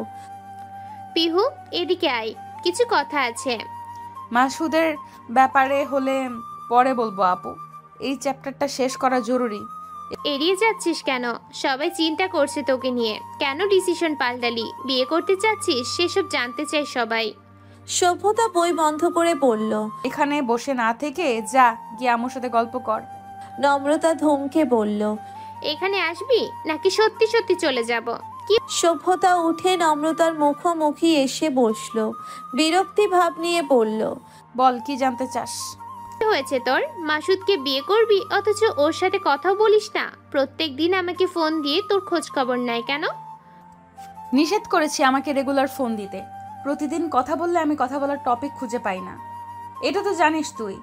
পিহু, এদিকে আয়, কিছু কথা আছে। মাসুদের ব্যাপারে হলে পরে বলবো আপু, এই চ্যাপ্টারটা শেষ করা জরুরি। এড়িয়ে যাচ্ছিস কেন? সবাই চিন্তা করছে তোকে নিয়ে। কেন ডিসিশন পাল্টালি? বিয়ে করতে চাচ্ছিস? সেসব জানতে চাই সবাই। সভ্যতা বই বন্ধ করে বলল। এখানে বসে না থেকে যা গিয়ে আমার সাথে গল্প কর। নম্রতা ধমকে বলল। এখানে আসবি নাকি সত্যি সত্যি চলে যাব? কি সভ্যতা উঠে নম্রতার মুখোমুখি এসে বসলো। বিরক্তি ভাব নিয়ে বলল। বল, কি জানতে চাস? হয়েছে তোর? মাসুদকে বিয়ে করবি অথচ ওর সাথে কথাও বলিস না। প্রত্যেক দিন আমাকে ফোন দিয়ে তোর খোঁজ খবর নাই কেন? নিষেধ করেছি আমাকে রেগুলার ফোন দিতে। প্রতিদিন কথা বললে আমি কথা বলার টপিক খুঁজে পাই না, এটা তো জানিস তুই।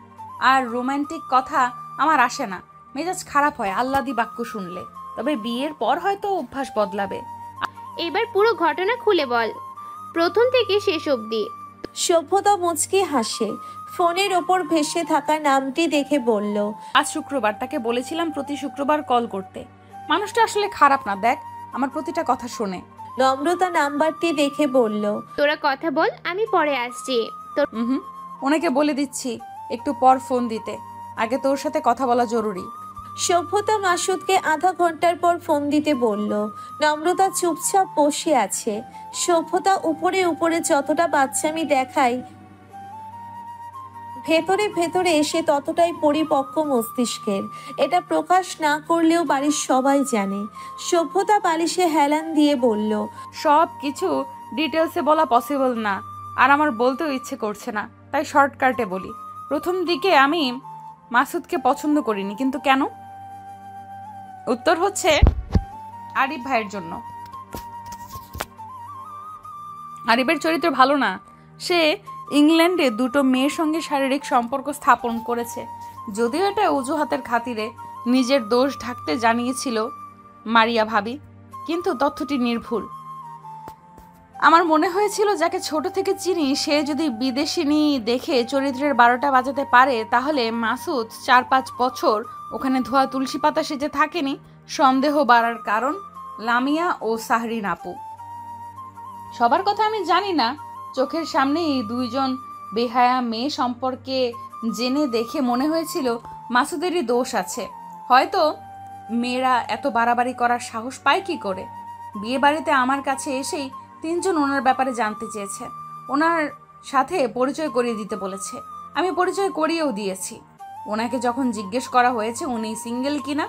আর রোমান্টিক কথা আমার আসে না, মেজাজ খারাপ হয় আহ্লাদি বাক্য শুনলে। তবে বিয়ের পর হয়তো অভ্যাস বদলাবে। এবার পুরো ঘটনা খুলে বল, প্রথম থেকে শেষ অবধি। সভ্যতা মুচকি হাসে। ফোনের ওপর ভেসে থাকা নামটি দেখে বলল। আজ শুক্রবার, তাকে বলেছিলাম প্রতি শুক্রবার কল করতে। মানুষটা আসলে খারাপ না, দেখ আমার প্রতিটা কথা শোনে। নম্রতা নাম্বারটি দেখে বলল। তোরা কথা বল, আমি পরে আসছি। তোর ওনাকে বলে দিচ্ছি একটু পর ফোন দিতে, আগে তোর সাথে কথা বলা জরুরি। সভ্যতা মাসুদকে আধা ঘন্টার পর ফোন দিতে বলল। নম্রতা চুপচাপ বসে আছে। সভ্যতা উপরে উপরে যতটা বাচ্চামি দেখায়, ভেতরে ভেতরে এসে ততটাই পরিপক্ক মস্তিষ্কের। এটা প্রকাশ না করলেও বাড়ির সবাই জানে। সভ্যতা বালিশে হেলান দিয়ে বলল। সব কিছু ডিটেলসে বলা পসিবল না, আর আমার বলতেও ইচ্ছে করছে না, তাই শর্টকাটে বলি। প্রথম দিকে আমি মাসুদকে পছন্দ করিনি, কিন্তু কেন? উত্তর হচ্ছে আরিফ ভাইয়ের জন্য। আরিফের চরিত্র ভালো না। সে ইংল্যান্ডে 2টো মেয়ের সঙ্গে শারীরিক সম্পর্ক স্থাপন করেছে। যদিও এটা অজুহাতের খাতিরে নিজের দোষ ঢাকতে জানিয়েছিল মারিয়া ভাবি, কিন্তু তথ্যটি নির্ভুল। আমার মনে হয়েছিল যাকে ছোট থেকে চিনি সে যদি বিদেশিনী দেখে চরিত্রের 12টা বাজাতে পারে, তাহলে মাসুদ 4-5 বছর ওখানে ধোয়া তুলসী পাতা সেজে থাকেনি। সন্দেহ বাড়ার কারণ লামিয়া ও সাহরিন আপু। সবার কথা আমি জানি না, চোখের সামনে এই 2জন বেহায়া মেয়ে সম্পর্কে জেনে দেখে মনে হয়েছিল মাসুদেরই দোষ আছে। হয়তো মেয়েরা এত বাড়াবাড়ি করার সাহস পায় কি করে? বিয়ে বাড়িতে আমার কাছে এসেই 3 জন ওনার ব্যাপারে জানতে চেয়েছে, ওনার সাথে পরিচয় করিয়ে দিতে বলেছে। আমি পরিচয় করিয়েও দিয়েছি। ওনাকে যখন জিজ্ঞেস করা হয়েছে উনি সিঙ্গেল কিনা,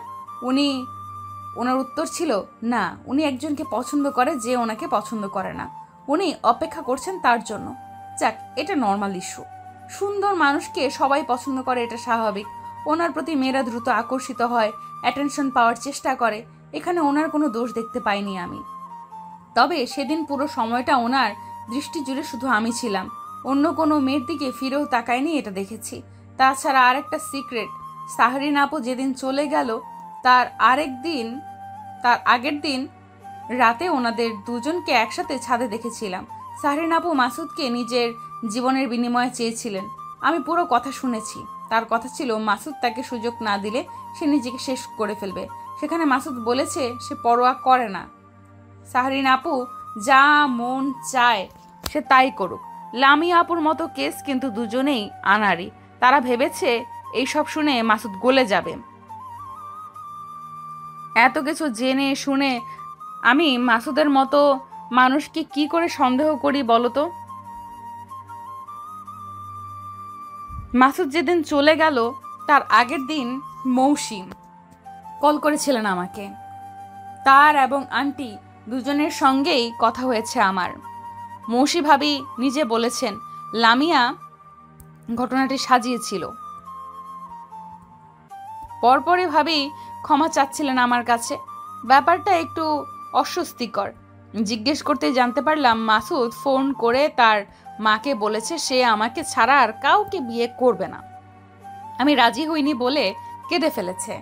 ওনার উত্তর ছিল না, উনি একজনকে পছন্দ করে যে ওনাকে পছন্দ করে না। উনি অপেক্ষা করছেন তার জন্য। যাক, এটা নর্মাল ইস্যু। সুন্দর মানুষকে সবাই পছন্দ করে, এটা স্বাভাবিক। ওনার প্রতি মেয়েরা দ্রুত আকর্ষিত হয়, অ্যাটেনশন পাওয়ার চেষ্টা করে। এখানে ওনার কোনো দোষ দেখতে পাইনি আমি। তবে সেদিন পুরো সময়টা ওনার দৃষ্টি জুড়ে শুধু আমি ছিলাম, অন্য কোনো মেয়ের দিকে ফিরেও তাকায়নি, এটা দেখেছি। তাছাড়া আর একটা সিক্রেট, সাহরিন আপু যেদিন চলে গেল তার আগের দিন রাতে ওনাদের 2জনকে একসাথে ছাদে দেখেছিলাম। সাহরিন আপু মাসুদকে নিজের জীবনের বিনিময়ে চেয়েছিলেন। আমি পুরো কথা শুনেছি। তার কথা ছিল মাসুদ তাকে সুযোগ না দিলে সে নিজেকে শেষ করে ফেলবে। সেখানে মাসুদ বলেছে সে পরোয়া করে না, সাহরিন আপু যা মন চায় সে তাই করুক। লামিয়া আপুর মতো কেস কিন্তু 2জনেই আনাড়ি। তারা ভেবেছে এইসব শুনে মাসুদ গলে যাবে। এত কিছু জেনে শুনে আমি মাসুদের মতো মানুষকে কি করে সন্দেহ করি বলো তো? মাসুদ যেদিন চলে গেল তার আগের দিন মৌসিম কল করেছিলেন আমাকে। তার এবং আন্টি 2জনের সঙ্গেই কথা হয়েছে আমার। মৌসি ভাবি নিজে বলেছেন লামিয়া ঘটনাটি সাজিয়েছিল। পরপরই ভাবি ক্ষমা চাচ্ছিলেন আমার কাছে। ব্যাপারটা একটু অস্বস্তিকর। জিজ্ঞেস করতেই জানতে পারলাম মাসুদ ফোন করে তার মাকে বলেছে সে আমাকে ছাড়া আর কাউকে বিয়ে করবে না। আমি রাজি হইনি বলে কেঁদে ফেলেছে।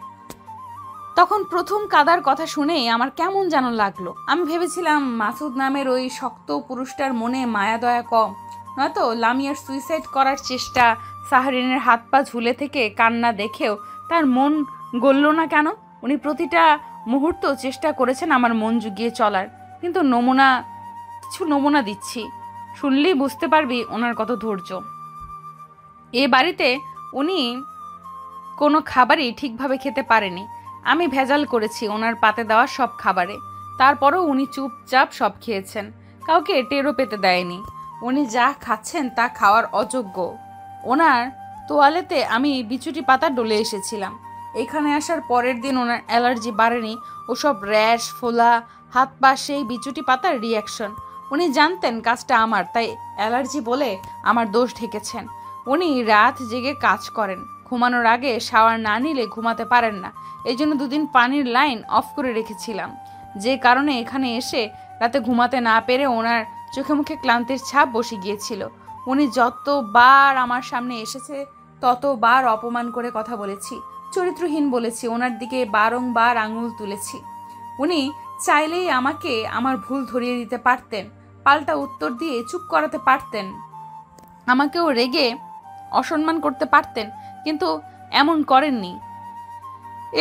তখন প্রথম কাদার কথা শুনেই আমার কেমন যেন লাগলো। আমি ভেবেছিলাম মাসুদ নামের ওই শক্ত পুরুষটার মনে মায়া দয়া কম, নয়তো লামিয়ার সুইসাইড করার চেষ্টা, সাহারিনের হাত পা ঝুলে থেকে কান্না দেখেও তার মন গলল না কেন? উনি প্রতিটা মুহূর্ত চেষ্টা করেছেন আমার মন জুগিয়ে চলার, কিন্তু কিছু নমুনা দিচ্ছি, শুনলেই বুঝতে পারবি ওনার কত ধৈর্য। এ বাড়িতে উনি কোনো খাবারই ঠিকভাবে খেতে পারেনি। আমি ভেজাল করেছি ওনার পাতে দেওয়া সব খাবারে, তারপরও উনি চুপচাপ সব খেয়েছেন, কাউকে টেরও পেতে দেয়নি। উনি যা খাচ্ছেন তা খাওয়ার অযোগ্য। ওনার তোয়ালেতে আমি বিচুটি পাতা ডলে এসেছিলাম। এখানে আসার পরের দিন ওনার অ্যালার্জি বাড়েনি, ওসব র্যাশ, ফোলা, হাত পা সেই বিচুটি পাতার রিয়াকশন। উনি জানতেন কাজটা আমার, তাই অ্যালার্জি বলে আমার দোষ ঢেকেছেন। উনি রাত জেগে কাজ করেন, ঘুমানোর আগে শাওয়ার না নিলে ঘুমাতে পারেন না। এই জন্য দুদিন পানির লাইন অফ করে রেখেছিলাম, যে কারণে এখানে এসে রাতে ঘুমাতে না পেরে ওনার চোখে মুখে ক্লান্তির ছাপ বসে গিয়েছিল। উনি যতবার আমার সামনে এসেছে ততবার অপমান করে কথা বলেছি, চরিত্রহীন বলেছি, ওনার দিকে বারংবার আঙুল তুলেছি। উনি চাইলেই আমাকে আমার ভুল ধরিয়ে দিতে পারতেন, পাল্টা উত্তর দিয়ে চুপ করাতে পারতেন, আমাকেও রেগে অসম্মান করতে পারতেন, কিন্তু এমন করেননি।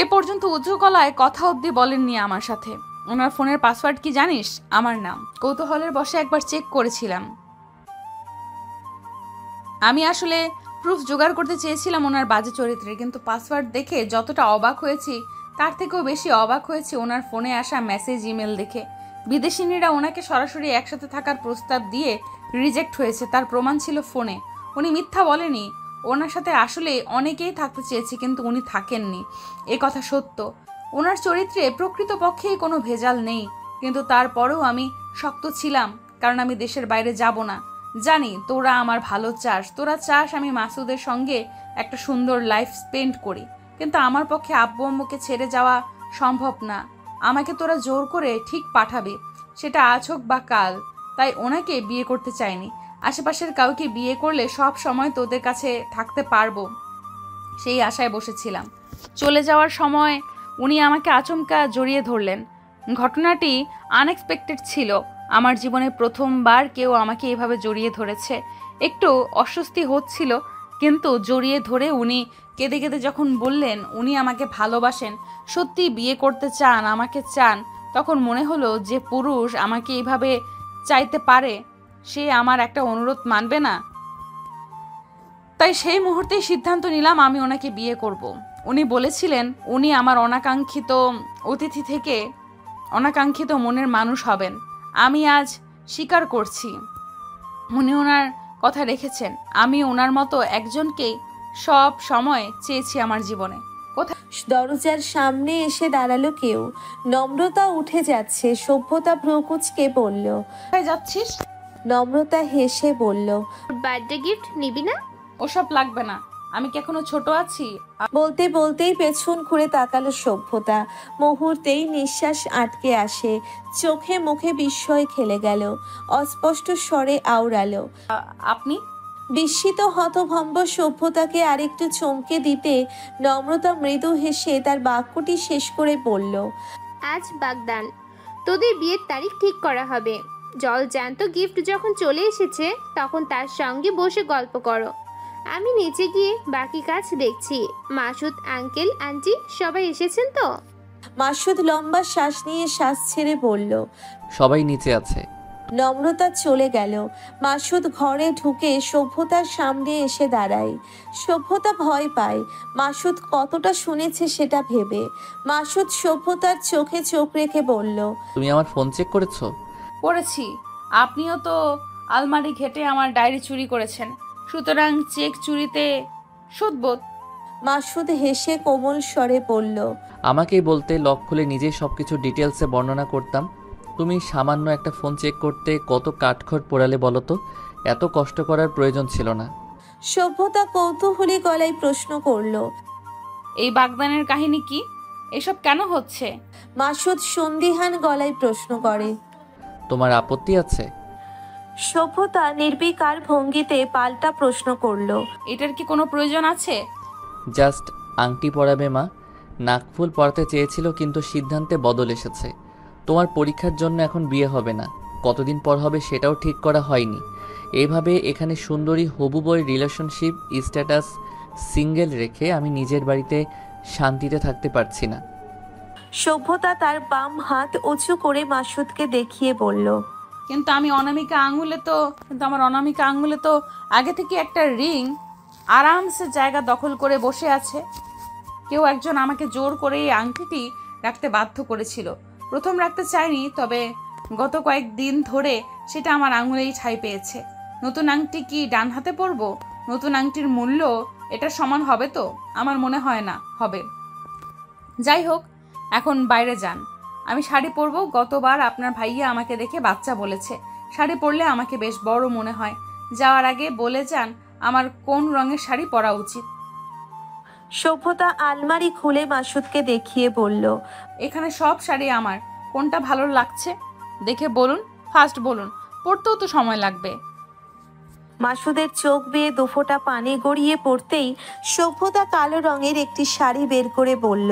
এ পর্যন্ত উচ্চ গলায় কথা অবধি বলেননি আমার সাথে। ওনার ফোনের পাসওয়ার্ড কি জানিস? আমার নাম। কৌতূহলের বশে একবার চেক করেছিলাম। আমি আসলে প্রুফ জোগাড় করতে চেয়েছিলাম ওনার বাজে চরিত্রের, কিন্তু পাসওয়ার্ড দেখে যতটা অবাক হয়েছি তার থেকেও বেশি অবাক হয়েছি ওনার ফোনে আসা মেসেজ, ইমেল দেখে। বিদেশিনীরা ওনাকে সরাসরি একসাথে থাকার প্রস্তাব দিয়ে রিজেক্ট হয়েছে, তার প্রমাণ ছিল ফোনে। উনি মিথ্যা বলেনি, ওনার সাথে আসলে অনেকেই থাকতে চেয়েছে কিন্তু উনি থাকেননি, এ কথা সত্য। ওনার চরিত্রে প্রকৃতপক্ষেই কোনো ভেজাল নেই, কিন্তু তারপরেও আমি শক্ত ছিলাম, কারণ আমি দেশের বাইরে যাব না। জানি তোরা আমার ভালো চাস, তোরা চাস আমি মাসুদের সঙ্গে একটা সুন্দর লাইফ স্পেন্ড করি, কিন্তু আমার পক্ষে আব্বু আম্মুকে ছেড়ে যাওয়া সম্ভব না। আমাকে তোরা জোর করে ঠিক পাঠাবে, সেটা আজ হোক বা কাল। তাই ওনাকে বিয়ে করতে চাইনি। আশেপাশের কাউকে বিয়ে করলে সব সময় তোদের কাছে থাকতে পারবো, সেই আশায় বসেছিলাম। চলে যাওয়ার সময় উনি আমাকে আচমকা জড়িয়ে ধরলেন। ঘটনাটি আনএক্সপেক্টেড ছিল। আমার জীবনে প্রথমবার কেউ আমাকে এভাবে জড়িয়ে ধরেছে। একটু অস্বস্তি হচ্ছিল, কিন্তু জড়িয়ে ধরে উনি কেঁদে কেঁদে যখন বললেন উনি আমাকে ভালোবাসেন, সত্যি বিয়ে করতে চান, আমাকে চান, তখন মনে হলো যে পুরুষ আমাকে এইভাবে চাইতে পারে, সে আমার একটা অনুরোধ মানবে না। তাই সেই মুহূর্তেই সিদ্ধান্ত নিলাম আমি ওনাকে বিয়ে করব। উনি বলেছিলেন উনি আমার অনাকাঙ্ক্ষিত অতিথি থেকে অনাকাঙ্ক্ষিত মনের মানুষ হবেন। আমি আজ স্বীকার করছি, উনি ওনার কথা রেখেছেন। আমি ওনার মতো একজনকেই সব সময় চেয়েছি আমার জীবনে। দরজার সামনে এসে দাঁড়ালো কেউ। নম্রতা উঠে যাচ্ছে, সভ্যতা ভ্রুকুচকে বলল। কোথায় যাচ্ছিস? নম্রতা হেসে বলল, বার্থডে গিফট নিবি না? ওসব লাগবে না, আমি কি এখনো ছোট আছি? বলতে বলতেই পেছন ঘুরে তাকালো সভ্যতা। মুহূর্তেই নিঃশ্বাস আটকে আসে, চোখে মুখে বিস্ময় খেলে গেল, অস্পষ্ট স্বরে আওড়ালো, আপনি? বিস্মিত হতভম্ব সভ্যতাকে আরেকটু চমকে দিতে নম্রতা মৃদু হেসে তার বাক্যটি শেষ করে বলল, আজ বাগদান, তোদের বিয়ের তারিখ ঠিক করা হবে। জল জ্যান্ত গিফট যখন চলে এসেছে তখন তার সঙ্গে বসে গল্প করো, আমি নিচে গিয়ে বাকি কাজ দেখছি। মাসুদ আঙ্কেল আন্টি সবাই এসেছেন তো? মাসুদ লম্বা শ্বাস নিয়ে শ্বাস ছেড়ে বলল। সবাই নিচে আছে। নম্রতা চলে গেল। মাসুদ ঘরে ঢুকে সভ্যতার সামনে এসে দাঁড়ায়। সভ্যতা ভয় পায় মাসুদ কতটা শুনেছে সেটা ভেবে। মাসুদ সভ্যতার চোখে চোখ রেখে বলল, তুমি আমার ফোন চেক করেছো? করেছি। আপনিও তো আলমারি ঘেটে আমার ডায়েরি চুরি করেছেন, সুতরাং চেক চুরিতে সুদবোধ। মাসুদ হেসে কোমল স্বরে বলল, আমাকেই বলতে লক খুলে নিজেই সবকিছু ডিটেলসে বর্ণনা করতাম। তুমি সামান্য একটা ফোন চেক করতে কত কাঠখড় পোড়ালে বলো তো? এত কষ্ট করার প্রয়োজন ছিল না। সভ্যতা কৌতূহলী গলায় প্রশ্ন করল, এই বাগদানের কাহিনী কি? এসব কেন হচ্ছে? মাসুদ সন্দিহান গলায় প্রশ্ন করে। তোমার আপত্তি আছে? সভ্যতা নির্বিকার ভঙ্গিতে পাল্টা প্রশ্ন করলো। এটার কি কোনো প্রয়োজন আছে? জাস্ট আংটি পরাবে মা। নাকফুল পরাতে চেয়েছিল কিন্তু সিদ্ধান্তে বদল এসেছে। তোমার পরীক্ষার জন্য এখন বিয়ে হবে না, কতদিন পর হবে সেটাও ঠিক করা হয়নি। এইভাবে এখানে সুন্দরী হবু বই রিলেশনশিপ স্ট্যাটাস সিঙ্গেল রেখে আমি নিজের বাড়িতে শান্তিতে থাকতে পারছি না। সভ্যতা তার বাম হাত উঁচু করে মাসুদকে দেখিয়ে বলল। কিন্তু আমার অনামিকা আঙুলে তো আগে থেকে একটা রিং আরামসে জায়গা দখল করে বসে আছে। কেউ একজন আমাকে জোর করে এই আংটিটি রাখতে বাধ্য করেছিল। প্রথম রাখতে চাইনি, তবে গত কয়েকদিন ধরে সেটা আমার আঙুলেই ঠাঁই পেয়েছে। নতুন আংটি কি ডান হাতে পরবো? নতুন আংটির মূল্য এটা সমান হবে তো? আমার মনে হয় না হবে। যাই হোক, এখন বাইরে যান, আমি শাড়ি পরবো। গতবার আপনার ভাইয়া আমাকে দেখে বাচ্চা বলেছে। শাড়ি পরলে আমাকে বেশ বড় মনে হয়। যাওয়ার আগে বলে যান আমার কোন রঙের শাড়ি পরা উচিত। সভ্যতা আলমারি খুলে মাসুদকে দেখিয়ে বলল। এখানে সব শাড়ি আমার, কোনটা ভালো লাগছে দেখে বলুন, ফার্স্ট বলুন, পরতেও তো সময় লাগবে। মাসুদের চোখ বেয়ে দুফোঁটা পানি গড়িয়ে পড়তেই সভ্যতা কালো রঙের একটি শাড়ি বের করে বলল।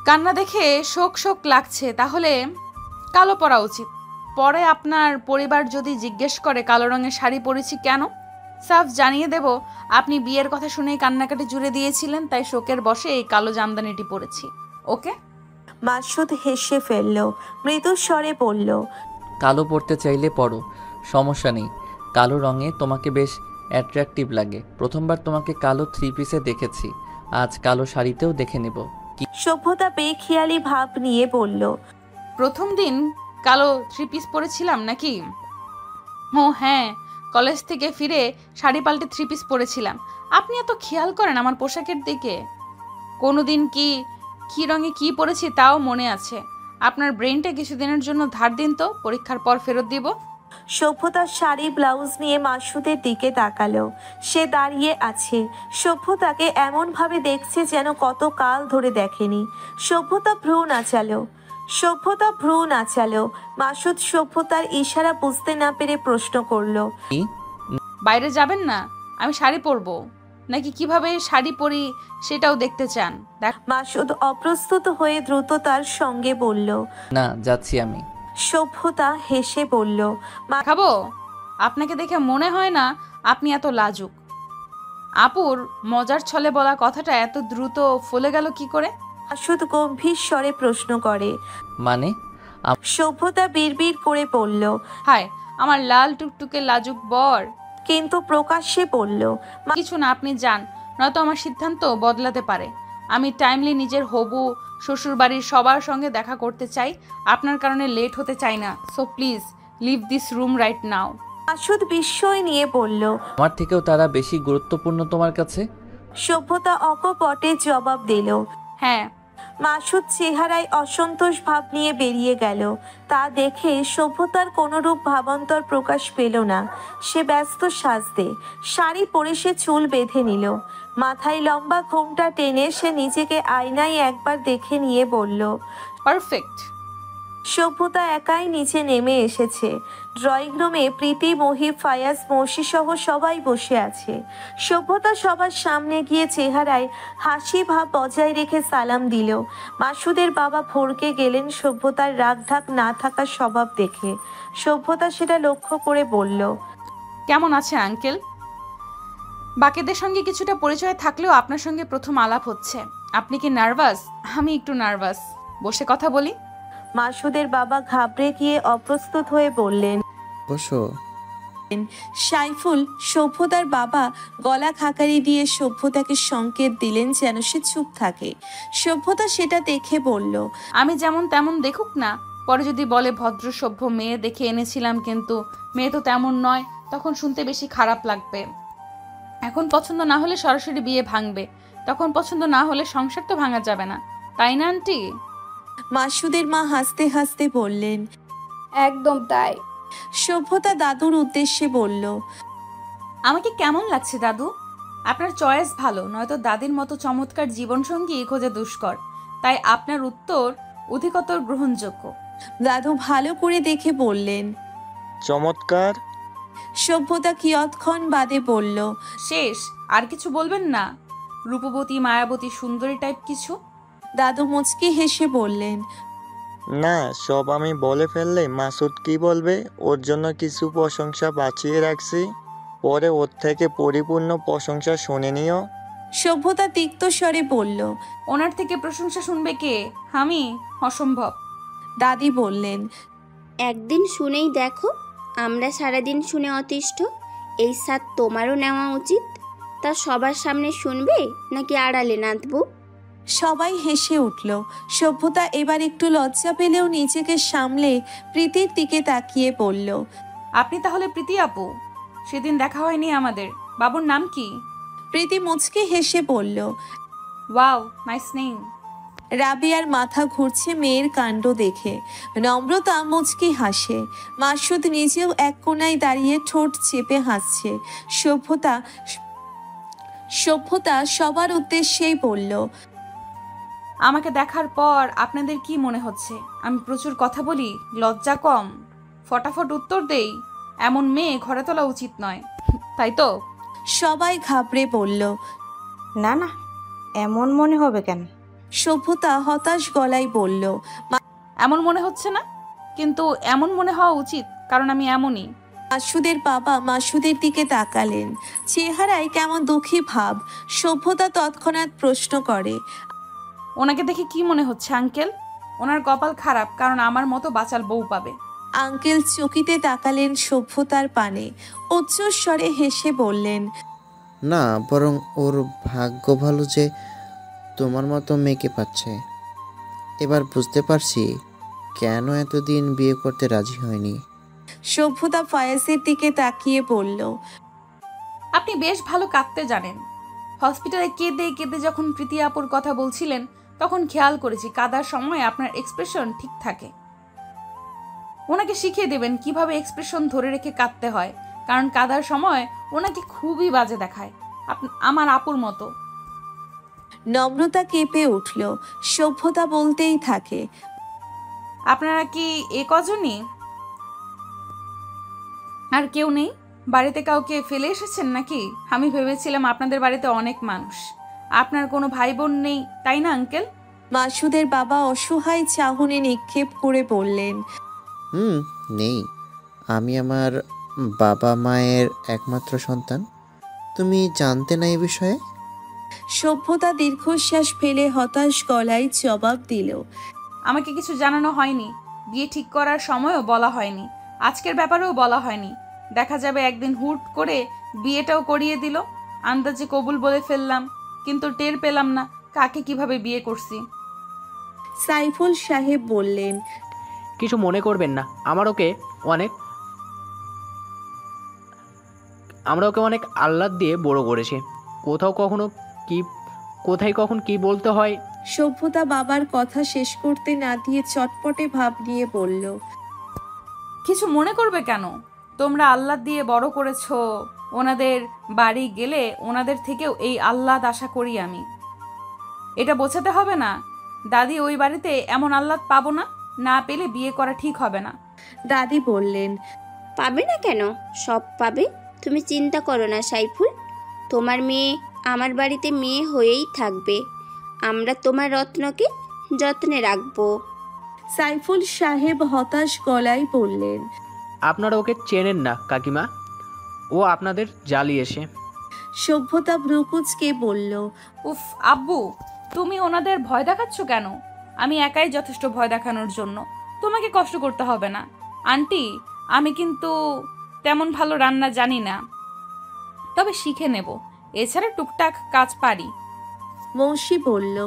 কান্না দেখে শোক শোক লাগছে, তাহলে কালো পরা উচিত। পরে আপনার পরিবার যদি জিজ্ঞেস করে কালো রঙের শাড়ি পরেছি কেন, সাফ জানিয়ে দেব আপনি বিয়ের কথা শুনেই কান্নাকাটি জুড়ে দিয়েছিলেন, তাই শোকের বশে এই কালো জামদানিটি পরেছি। ওকে? মাসুদ হেসে ফেলল, মৃদু স্বরে বলল। কালো পরতে চাইলে পরো, সমস্যা নেই। কালো রঙে তোমাকে বেশ অ্যাট্রাকটিভ লাগে। প্রথমবার তোমাকে কালো 3 পিসে দেখেছি, আজ কালো শাড়িতেও দেখে নেব। সভ্যতা বেখেয়ালি ভাব নিয়ে বলল। প্রথম দিন কালো 3 পিস পরেছিলাম নাকি? ও হ্যাঁ, কলেজ থেকে ফিরে শাড়ি পাল্টে 3 পিস পরেছিলাম। আপনি এত খেয়াল করেন আমার পোশাকের দিকে? কোনোদিন কি রঙে কি পরেছি তাও মনে আছে। আপনার ব্রেনটা কিছুদিনের জন্য ধার দিন তো, পরীক্ষার পর ফেরত দিব। সভ্যতার শাড়ি ব্লাউজ নিয়ে মাসুদের দিকে তাকালো। সে দাঁড়িয়ে আছে, সভ্যতাকে এমন ভাবে দেখছে যেন কত কাল ধরে দেখেনি। সভ্যতা ভ্রু নাচালো। মাসুদ সভ্যতার ইশারা বুঝতে না পেরে প্রশ্ন করলো। বাইরে যাবেন না? আমি শাড়ি পরবো নাকি কিভাবে শাড়ি পরি সেটাও দেখতে চান? মাসুদ অপ্রস্তুত হয়ে দ্রুততার সঙ্গে বলল। না, যাচ্ছি আমি। সভ্যতা হেসে বলল। খাবো? আপনাকে দেখে মনে হয় না আপনি এত লাজুক। আপুর মজার ছলে বলা কথাটা এত দ্রুত ফলে গেল কি করে? মাসুদ গম্ভীর স্বরে প্রশ্ন করে। মানে? সভ্যতা বিড়বিড় করে বলল। হায়, আমার লাল টুকটুকে লাজুক বর। কিন্তু প্রকাশ্যে বলল। কিছু না, আপনি যান, নয়তো আমার সিদ্ধান্ত বদলাতে পারে। আমি টাইমলি নিজের হবু শ্বশুর বাড়ির সবার সঙ্গে দেখা করতে চাই। আপনার কারণে লেট হতে চাই না। So please leave this room right now. Masud বিস্ময় নিয়ে বলল। আমার থেকেও তারা বেশি গুরুত্বপূর্ণ তোমার কাছে? সভ্যতা অকপটে জবাব দিল। হ্যাঁ। মাসুদ চেহারায় অসন্তোষ ভাব নিয়ে বেরিয়ে গেল। তা দেখে সভ্যতার কোনরূপ ভাবান্তর প্রকাশ পেল না। সে ব্যস্ত সাজতে। শাড়ি পরে সে চুল বেঁধে নিল। মাথায় লম্বা ঘোমটা টেনে সে নিজেকে আয়নায় একবার দেখে নিয়ে বলল। পারফেক্ট। সভ্যতা একাই নিচে নেমে এসেছে। ড্রয়িং রুমে প্রীতি, মহিব, ফায়াজ, মৌসি সহ সবাই বসে আছে। সভ্যতা সবার সামনে গিয়ে চেহারায় হাসি ভাব বজায় রেখে সালাম দিল। মাসুদের বাবা ভড়কে গেলেন সভ্যতার রাগঢাক না থাকার স্বভাব দেখে। সভ্যতা সেটা লক্ষ্য করে বলল। কেমন আছে আঙ্কেল? বাকিদের সঙ্গে কিছুটা পরিচয় থাকলেও আপনার সঙ্গে প্রথম আলাপ হচ্ছে। আপনি কি নার্ভাস? আমি একটু নার্ভাস। বসে কথা বলি। মাসুদের বাবা ঘাবড়ে গিয়ে অপ্রস্তুত হয়ে বললেন। বসো। সাইফুল সভ্যতার বাবা গলা খাকারি দিয়ে সভ্যতাকে সংকেত দিলেন যেন সে চুপ থাকে। সভ্যতা সেটা দেখে বলল। আমি যেমন তেমন দেখুক না, পরে যদি বলে ভদ্র সভ্য মেয়ে দেখে এনেছিলাম কিন্তু মেয়ে তো তেমন নয়, তখন শুনতে বেশি খারাপ লাগবে। এখন পছন্দ না হলে সরাসরি বিয়ে ভাঙবে, তখন পছন্দ না হলে সংসার তো ভাঙা যাবে না, তাই না আন্টি? মাসুদের মা হাসতে হাসতে বললেন। একদম তাই। সভ্যতা দাদুর উদ্দেশ্যে বলল। আমাকে কেমন লাগছে দাদু? আপনার চয়েস ভালো, নয়তো দাদির মতো চমৎকার জীবনসঙ্গী খোঁজা দুষ্কর, তাই আপনার উত্তর অধিকতর গ্রহণযোগ্য। দাদু ভালো করে দেখে বললেন। চমৎকার? সভ্যতা কিয়ৎক্ষণ বাদে বলল। শেষ? আর কিছু বলবেন না? রূপবতী, মায়াবতী, সুন্দরী টাইপ কিছু? দাদু মুচকি হেসে বললেন। না, সব আমি বলে ফেললে মাসুদ কি বলবে? ওর জন্য কিছু প্রশংসা বাঁচিয়ে রাখছি, পরে ওর থেকে পরিপূর্ণ প্রশংসা শুনে নিও। সভ্যতা তিক্ত স্বরে বলল। ওনার থেকে প্রশংসা শুনবে কে? আমি? অসম্ভব। দাদি বললেন। একদিন শুনেই দেখো, আমরা সারাদিন শুনে অতিষ্ঠ। এই স্বাদ তোমারও নেওয়া উচিত। তা সবার সামনে শুনবে নাকি আড়ালে নাচবো? সবাই হেসে উঠল। সভ্যতা এবার একটু লজ্জা পেলেও নিজেকে সামলে প্রীতির দিকে তাকিয়ে বলল। আপনি তাহলে প্রীতি আপু? সেদিন দেখা হয়নি আমাদের। বাবুর নাম কি? প্রীতি মুচকি হেসে বলল। Wow, nice name. রাবিয়ার মাথা ঘুরছে মেয়ের কাণ্ড দেখে। নম্রতা মুচকি হাসে। মাসুদ নিজেও এক কোণায় দাঁড়িয়ে ঠোঁট চেপে হাসছে। সভ্যতা সবার উদ্দেশ্যেই বলল। আমাকে দেখার পর আপনাদের কি মনে হচ্ছে আমি প্রচুর কথা বলি, লজ্জা কম, ফটাফট উত্তর দেই? এমন মেয়ে ঘরে তোলা উচিত নয়, তাই তো? সবাই ঘাবড়ে বলল। না না, এমন মনে হবে কেন? সভ্যতা হতাশ গলায় বলল। এমন মনে হচ্ছে না, কিন্তু এমন মনে হওয়া উচিত, কারণ আমি এমনই। মাসুদের বাবা মাসুদের দিকে তাকালেন। চেহারায় কেমন দুঃখী ভাব। সভ্যতা তৎক্ষণাৎ প্রশ্ন করে। ওনাকে দেখে কি মনে হচ্ছে আঙ্কেল? ওনার কপাল খারাপ, কারণ আমার মতো বাচাল বউ পাবে। আঙ্কেল চকিতে তাকালেন সভ্যতার পানে। উচ্চস্বরে হেসে বললেন। না, বরং ওর ভাগ্য ভালো যে তোমার মতো মেয়েকে পাচ্ছে। এবার বুঝতে পারছি কেন এতদিন বিয়ে করতে রাজি হয়নি। সভ্যতা ফয়েজের দিকে তাকিয়ে বলল। আপনি বেশ ভালো কাঁদতে জানেন। হসপিটালে কেঁদে কেঁদে যখন প্রীতি আপুর কথা বলছিলেন, তখন খেয়াল করেছি কাঁদার সময় আপনার এক্সপ্রেশন ঠিক থাকে। ওনাকে শিখিয়ে দেবেন কিভাবে এক্সপ্রেশন ধরে রেখে কাঁদতে হয়, কারণ কাঁদার সময় ওনাকে খুবই বাজে দেখায়, আমার আপুর মতো। নম্রতা কেঁপে উঠল। সভ্যতা বলতেই থাকে। আপনারা কি এ কজনই? আর কেউ নেই? বাড়িতে কাউকে ফেলে এসেছেন নাকি? আমি ভেবেছিলাম আপনাদের বাড়িতে অনেক মানুষ। আপনার কোনো ভাই বোন নেই, তাই না আঙ্কেল? মাসুদের বাবা অসহায় চাহনি নিক্ষেপ করে বললেন। নেই। আমি আমার বাবা মায়ের একমাত্র সন্তান। তুমি জানতে না এই বিষয়ে? সভ্যতা দীর্ঘশ্বাস ফেলে হতাশ গলায় জবাব দিল। আমাকে কিছু জানানো হয়নি, বিয়ে ঠিক করার সময়ও বলা হয়নি, আজকের ব্যাপারেও বলা হয়নি। দেখা যাবে একদিন হুট করে বিয়েটাও করিয়ে দিল। আন্দাজে কবুল বলে ফেললাম, কিন্তু টের পেলাম না কাকে কিভাবে বিয়ে করছি। সাইফুল সাহেব বললেন। কিছু মনে করবেন না, আমরা ওকে অনেক আহ্লাদ দিয়ে বড় করেছি। কোথায় কখন কি বলতে হয়। সভ্যতা বাবার কথা শেষ করতে না দিয়ে চটপটে ভাব নিয়ে বলল। কিছু মনে করবে কেন? তোমরা আহ্লাদ দিয়ে বড় করেছো। ওনাদের বাড়ি গেলে ওনাদের থেকেও এই আহ্লাদ আশা করি আমি। এটা বোঝাতে হবে না দাদি, ওই বাড়িতে এমন আহ্লাদ পাবো না। না পেলে বিয়ে করা ঠিক হবে না। দাদি বললেন। পাবে না কেন? সব পাবে। তুমি চিন্তা করো না সাইফুল, তোমার মেয়ে আমার বাড়িতে মেয়ে হয়েই থাকবে। আমরা তোমার রত্নকে যত্নে রাখবো। সাইফুল সাহেব হতাশ গলায় বললেন। আপনারা ওকে চেনেন না কাকিমা, ও আপনাদের জ্বালিয়েছে। সভ্যতা ভ্রুকুচকে বলল। উফ আব্বু, তুমি ওনাদের ভয় দেখাচ্ছ কেন? আমি একাই যথেষ্ট ভয় দেখানোর জন্য, তোমাকে কষ্ট করতে হবে না। আন্টি, আমি কিন্তু তেমন ভালো রান্না জানি না, তবে শিখে নেব। এছাড়া টুকটাক কাজ পারি। মৌসি বলল।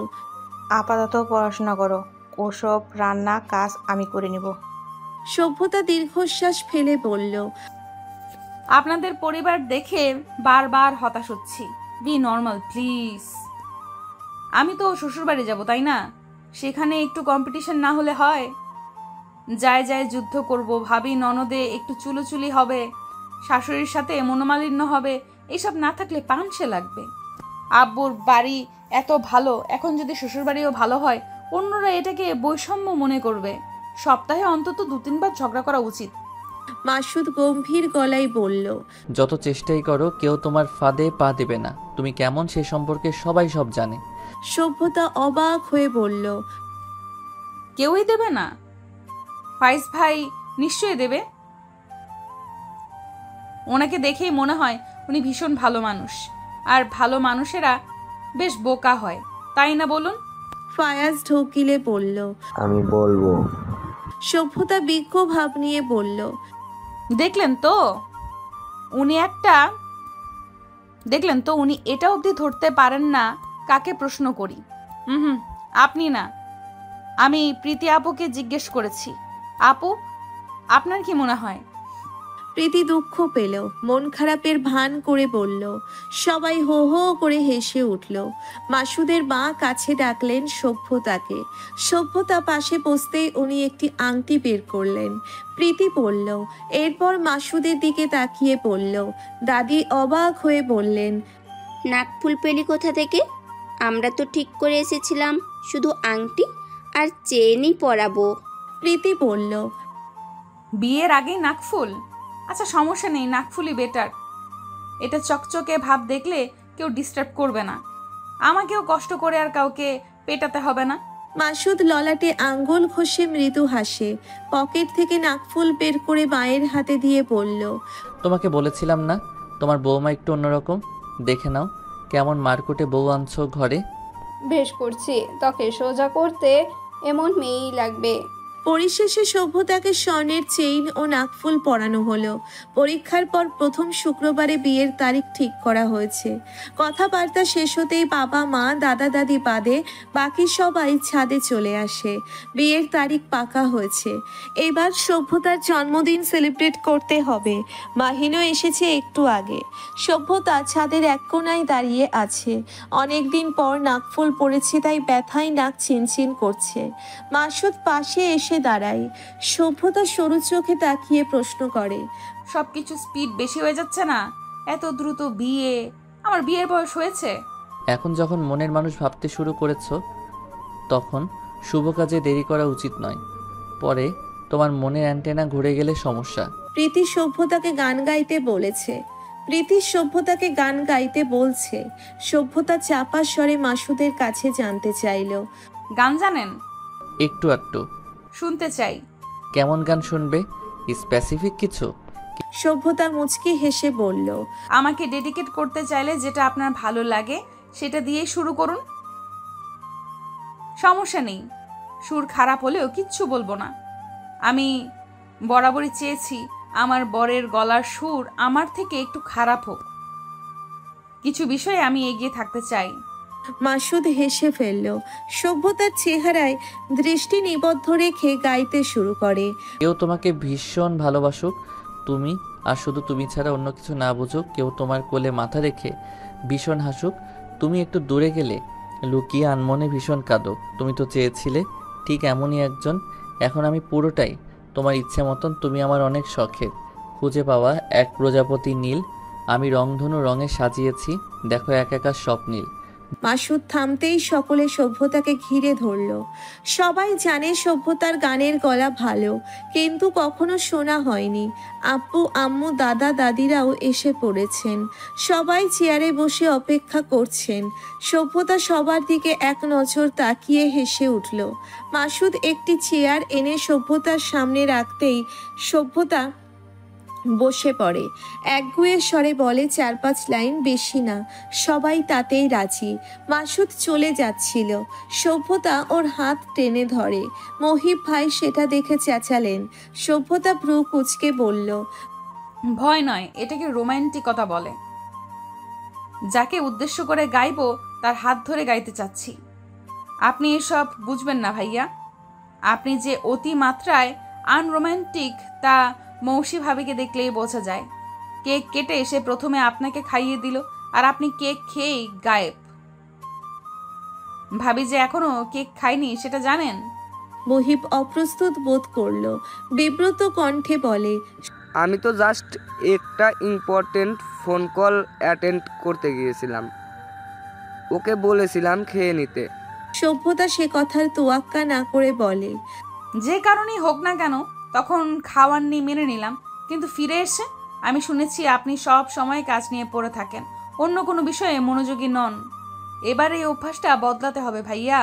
আপাতত পড়াশোনা করো, ওসব রান্না কাজ আমি করে নেব। সভ্যতা দীর্ঘশ্বাস ফেলে বলল। আপনাদের পরিবার দেখে বারবার হতাশ হচ্ছি। Be normal please. আমি তো শ্বশুরবাড়ি যাব, তাই না? সেখানে একটু কম্পিটিশন না হলে হয়? যায় যুদ্ধ করব, ভাবি ননদে একটু চুলোচুলি হবে, শাশুড়ির সাথে মনোমালিন্য হবে, এসব না থাকলে পাংশে লাগবে। আব্বুর বাড়ি এত ভালো, এখন যদি শ্বশুর বাড়িও ভালো হয় অন্যরা এটাকে বৈষম্য মনে করবে। সপ্তাহে অন্তত 2-3 বার ঝগড়া করা উচিত। মাসুদ গম্ভীর গলায় বলল, যত চেষ্টাই করো কেউ তোমার ফাঁদে পা দেবে না। তুমি কেমন সে সম্পর্কে সবাই সব জানে। সভ্যতা অবাক হয়ে বলল, কেউই দেবে না? ফাইজ ভাই নিশ্চয়ই দেবে। ওনাকে দেখেই মনে হয় উনি ভীষণ ভালো মানুষ, আর ভালো মানুষেরা বেশ বোকা হয়, তাই না বলুন? ফায়াজ ঢোকিলে বলল। আমি বলবো। সভ্যতা বিজ্ঞ ভাব নিয়ে বলল, দেখলেন তো উনি এটা অবধি ধরতে পারেন না কাকে প্রশ্ন করি। হুম, আপনি না, আমি প্রীতি আপুকে জিজ্ঞেস করেছি। আপু, আপনার কি মনে হয়? প্রীতি দুঃখ পেল, মন খারাপের ভান করে বলল। সবাই হো হো করে হেসে উঠল। মাসুদের মা কাছে ডাকলেন সভ্যতাকে। সভ্যতা পাশে বসতেই উনি একটি আংটি বের করলেন। প্রীতি পড়ল, এরপর মাসুদের দিকে তাকিয়ে পড়ল। দাদি অবাক হয়ে বললেন, নাকফুল পেলি কোথা থেকে? আমরা তো ঠিক করে এসেছিলাম শুধু আংটি আর চেনই পরাবো। প্রীতি বলল, বিয়ের আগেই নাকফুল? আচ্ছা সমস্যা নেই, নাকফুলই বেটার। এটা চকচকে ভাব দেখলে কেউ ডিস্টার্ব করবে না, আমাকেও কষ্ট করে আর কাউকে পেটাতে হবে না। মাসুদ ললাটে আঙ্গুল ঘষে মৃদু হাসে। পকেট থেকে নাকফুল বের করে মায়ের হাতে দিয়ে বলল, তোমাকে বলেছিলাম না তোমার বৌমা একটু অন্যরকম। দেখে নাও কেমন মারকুটে বউ আনছো ঘরে। বেশ করছি, তোকে সোজা করতে এমন মেয়েই লাগবে। পরিশেষে সভ্যতাকে স্বর্ণের চেইন ও নাকফুল পরানো হলো। পরীক্ষার পর প্রথম শুক্রবারে বিয়ের তারিখ ঠিক করা হয়েছে। কথাবার্তা শেষ হতেই বাবা মা দাদা দাদি বাদে বাকি সবাই ছাদে চলে আসে। বিয়ের তারিখ পাকা হয়েছে। এবার সভ্যতার জন্মদিন সেলিব্রেট করতে হবে। মাহিনও এসেছে একটু আগে। সভ্যতা ছাদের এক কোণায় দাঁড়িয়ে আছে। অনেকদিন পর নাকফুল পড়েছে, তাই ব্যথায় নাক চিনচিন করছে। মাসুদ পাশে এসে দাঁড়ায়। সভ্যতা সরু চোখে তাকিয়ে প্রশ্ন করে, সবকিছু স্পিড বেশি হয়ে যাচ্ছে না? এত দ্রুত বিয়ে? আমার বিয়ের বয়স হয়েছে। এখন যখন মনের মানুষ ভাবতে শুরু করেছো তখন শুভ কাজে দেরি করা উচিত নয়। পরে তোমার মনের অ্যান্টেনা ঘুরে গেলে সমস্যা। প্রীতি সভ্যতাকে গান গাইতে বলছে। সভ্যতা চাপা স্বরে মাসুদের কাছে জানতে চাইল, গান জানেন? একটু আধটু। শুনতে চাই। কেমন গান শুনবে? স্পেসিফিক কিছু? সভ্যতা মুচকি হেসে বলল, আমাকে ডেডিকেট করতে চাইলে যেটা আপনার ভালো লাগে সেটা দিয়েই শুরু করুন। সমস্যা নেই, সুর খারাপ হলেও কিচ্ছু বলবো না। আমি বরাবরই চেয়েছি আমার বরের গলার সুর আমার থেকে একটু খারাপ হোক। কিছু বিষয়ে আমি এগিয়ে থাকতে চাই। মাসুদ হেসে ফেলল। সভ্যতার চেহারায় দৃষ্টি নিবদ্ধ রেখে গাইতে শুরু করে, কেউ তোমাকে ভীষণ ভালোবাসুক তুমি, আর শুধু তুমি ছাড়া অন্য কিছু না বুঝুক। কেউ তোমার কোলে মাথা রেখে ভীষণ হাসুক, তুমি একটু দূরে গেলে লুকিয়ে আনমনে ভীষণ কাঁদো। তুমি তো চেয়েছিলে ঠিক এমনই একজন। এখন আমি পুরোটাই তোমার ইচ্ছে মতন। তুমি আমার অনেক শখের খুঁজে পাওয়া এক প্রজাপতি নীল। আমি রংধনু রঙে সাজিয়েছি, দেখো এক একা স্বপ্নীল। মাসুদ থামতেই সকলে সভ্যতাকে ঘিরে ধরল। সবাই জানে সভ্যতার গানের গলা ভালো, কিন্তু কখনো শোনা হয়নি। আব্বু আম্মু দাদা দাদিরাও এসে পড়েছেন। সবাই চেয়ারে বসে অপেক্ষা করছেন। সভ্যতা সবার দিকে এক নজর তাকিয়ে হেসে উঠল। মাসুদ একটি চেয়ার এনে সভ্যতার সামনে রাখতেই সভ্যতা বসে পড়ে। একগুঁয়ে স্বরে বলে 4-5 লাইন, বেশি না। সবাই তাতেই রাজি। মাসুদ চলে যাচ্ছিল, সভ্যতা ওর হাত টেনে ধরে। মহিব ভাই সেটা দেখে চেঁচালেন। সভ্যতা ভ্রু কুঁচকে বলল, ভয় নয়, এটাকে রোমান্টিকতা বলে। যাকে উদ্দেশ্য করে গাইবো তার হাত ধরে গাইতে চাচ্ছি। আপনি এসব বুঝবেন না ভাইয়া। আপনি যে অতি মাত্রায় আনরোম্যান্টিক তা মৌসি ভাবিকে দেখলেই বোঝা যায়। কেক কেটে এসে প্রথমে আপনাকে খাইয়ে দিল, আর আপনি কেক খেয়েই গায়েব। ভাবি যে এখনো কেক খায়নি সেটা জানেন? মহিব অপ্রস্তুত বোধ করল। বিব্রত কণ্ঠে বলে, আমি তো জাস্ট একটা ইম্পর্টেন্ট ফোন কল অ্যাটেন্ড করতে গিয়েছিলাম। ওকে বলেছিলাম খেয়ে নিতে। সভ্যতা সে কথার তোয়াক্কা না করে বলে, যে কারণেই হোক না কেন তখন খাওয়ার নিয়ে মেনে নিলাম, কিন্তু ফিরে এসে আমি শুনেছি আপনি সব সময় কাজ নিয়ে পড়ে থাকেন, অন্য কোনো বিষয়ে মনোযোগী নন। এবার এই অভ্যাসটা বদলাতে হবে ভাইয়া।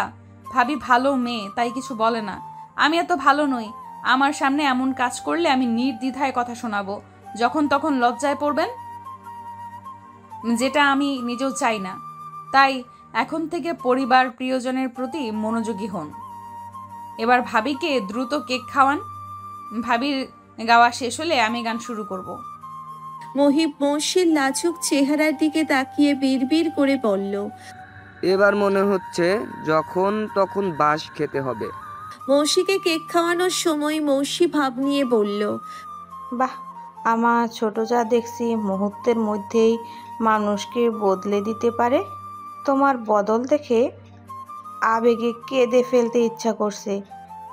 ভাবি ভালো মেয়ে, তাই কিছু বলে না। আমি এত ভালো নই। আমার সামনে এমন কাজ করলে আমি নির্দ্বিধায় কথা শোনাবো, যখন তখন লজ্জায় পড়বেন, যেটা আমি নিজেও চাই না। তাই এখন থেকে পরিবার প্রিয়জনের প্রতি মনোযোগী হন। এবার ভাবিকে দ্রুত কেক খাওয়ান। ভাবির গাওয়া শেষ হলে আমি গান শুরু করব। মহিব মৌসির লাজুক চেহারার দিকে তাকিয়ে বিড়বিড় করে বলল, এবার মনে হচ্ছে যখন তখন বাঁশ খেতে হবে। মৌসিকে কেক খাওয়ানোর সময় মৌসি ভাব নিয়ে বলল, বাহ, আমার ছোট যা দেখছি মুহূর্তের মধ্যেই মানুষকে বদলে দিতে পারে। তোমার বদল দেখে আবেগে কেঁদে ফেলতে ইচ্ছা করছে,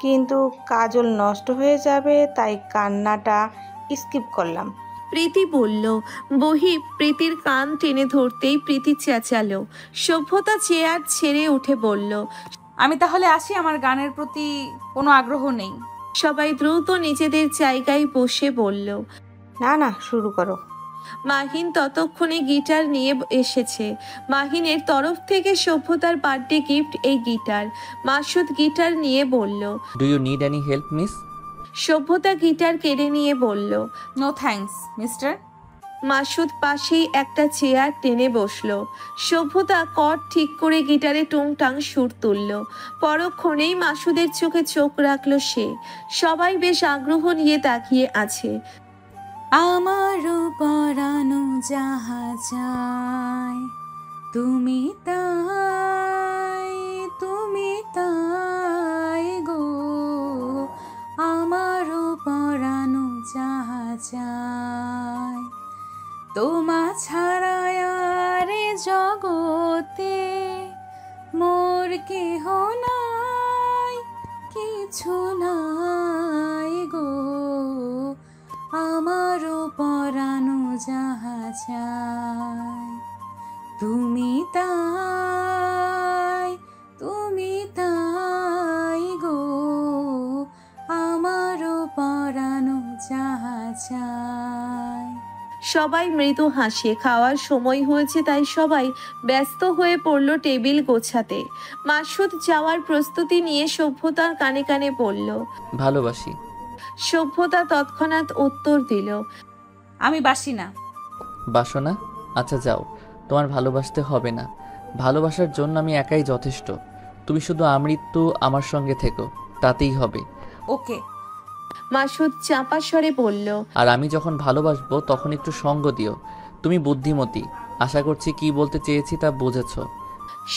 কিন্তু কাজল নষ্ট হয়ে যাবে তাই কান্নাটা স্কিপ করলাম। প্রীতি বলল। বহিব প্রীতির কান টেনে ধরতেই প্রীতি চেঁচালো। সভ্যতা চেয়ার ছেড়ে উঠে বলল, আমি তাহলে আসি, আমার গানের প্রতি কোনো আগ্রহ নেই। সবাই দ্রুত নিজেদের জায়গায় বসে বলল, না না, শুরু করো। মাহিন ততক্ষণে গিটার নিয়ে এসেছে। মাহিনের তরফ থেকে সভ্যতার বার্থডে গিফট এই গিটার। মাসুদ গিটার নিয়ে বলল, do you need any help miss? Sabhyata guitar কেড়ে নিয়ে বলল, নো থ্যাঙ্কস মিস্টার। মাসুদ পাশেই একটা চেয়ার টেনে বসলো। সভ্যতা কর্ড ঠিক করে গিটারে টুংটাং সুর তুলল। পরক্ষণেই মাসুদের চোখে চোখ রাখলো সে। সবাই বেশ আগ্রহ নিয়ে তাকিয়ে আছে। আমারও পরানো যাহা চায়, তুমি তাই গো। আমারও পরানো যাহা চায়, তোমা ছাড়া আর এ জগতে মোর কেহ নাই, কিছু নাই গো। আমারও পরানো যাহা চায়, তুমি তাই গো। আমারও পরানো যাহা চায়। সবাই মৃদু হাসে। খাওয়ার সময় হয়েছে তাই সবাই ব্যস্ত হয়ে পড়ল টেবিল গোছাতে। মাসুদ যাওয়ার প্রস্তুতি নিয়ে সভ্যতার কানে কানে বলল, ভালোবাসি। সভ্যতা তৎক্ষণাৎ উত্তর দিল, আমি বাসি না। বাসো না? আচ্ছা যাও, তোমার ভালোবাসতে হবে না। ভালোবাসার জন্য আমি একাই যথেষ্ট। তুমি শুধু আমৃত্যু আমার সঙ্গে থেকো, তাতেই হবে। ওকে। মাসুদ চাপা স্বরে বলল, আর আমি যখন ভালোবাসবো তখন একটু সঙ্গ দিও। তুমি বুদ্ধিমতী, আশা করছি কি বলতে চেয়েছি তা বুঝেছো।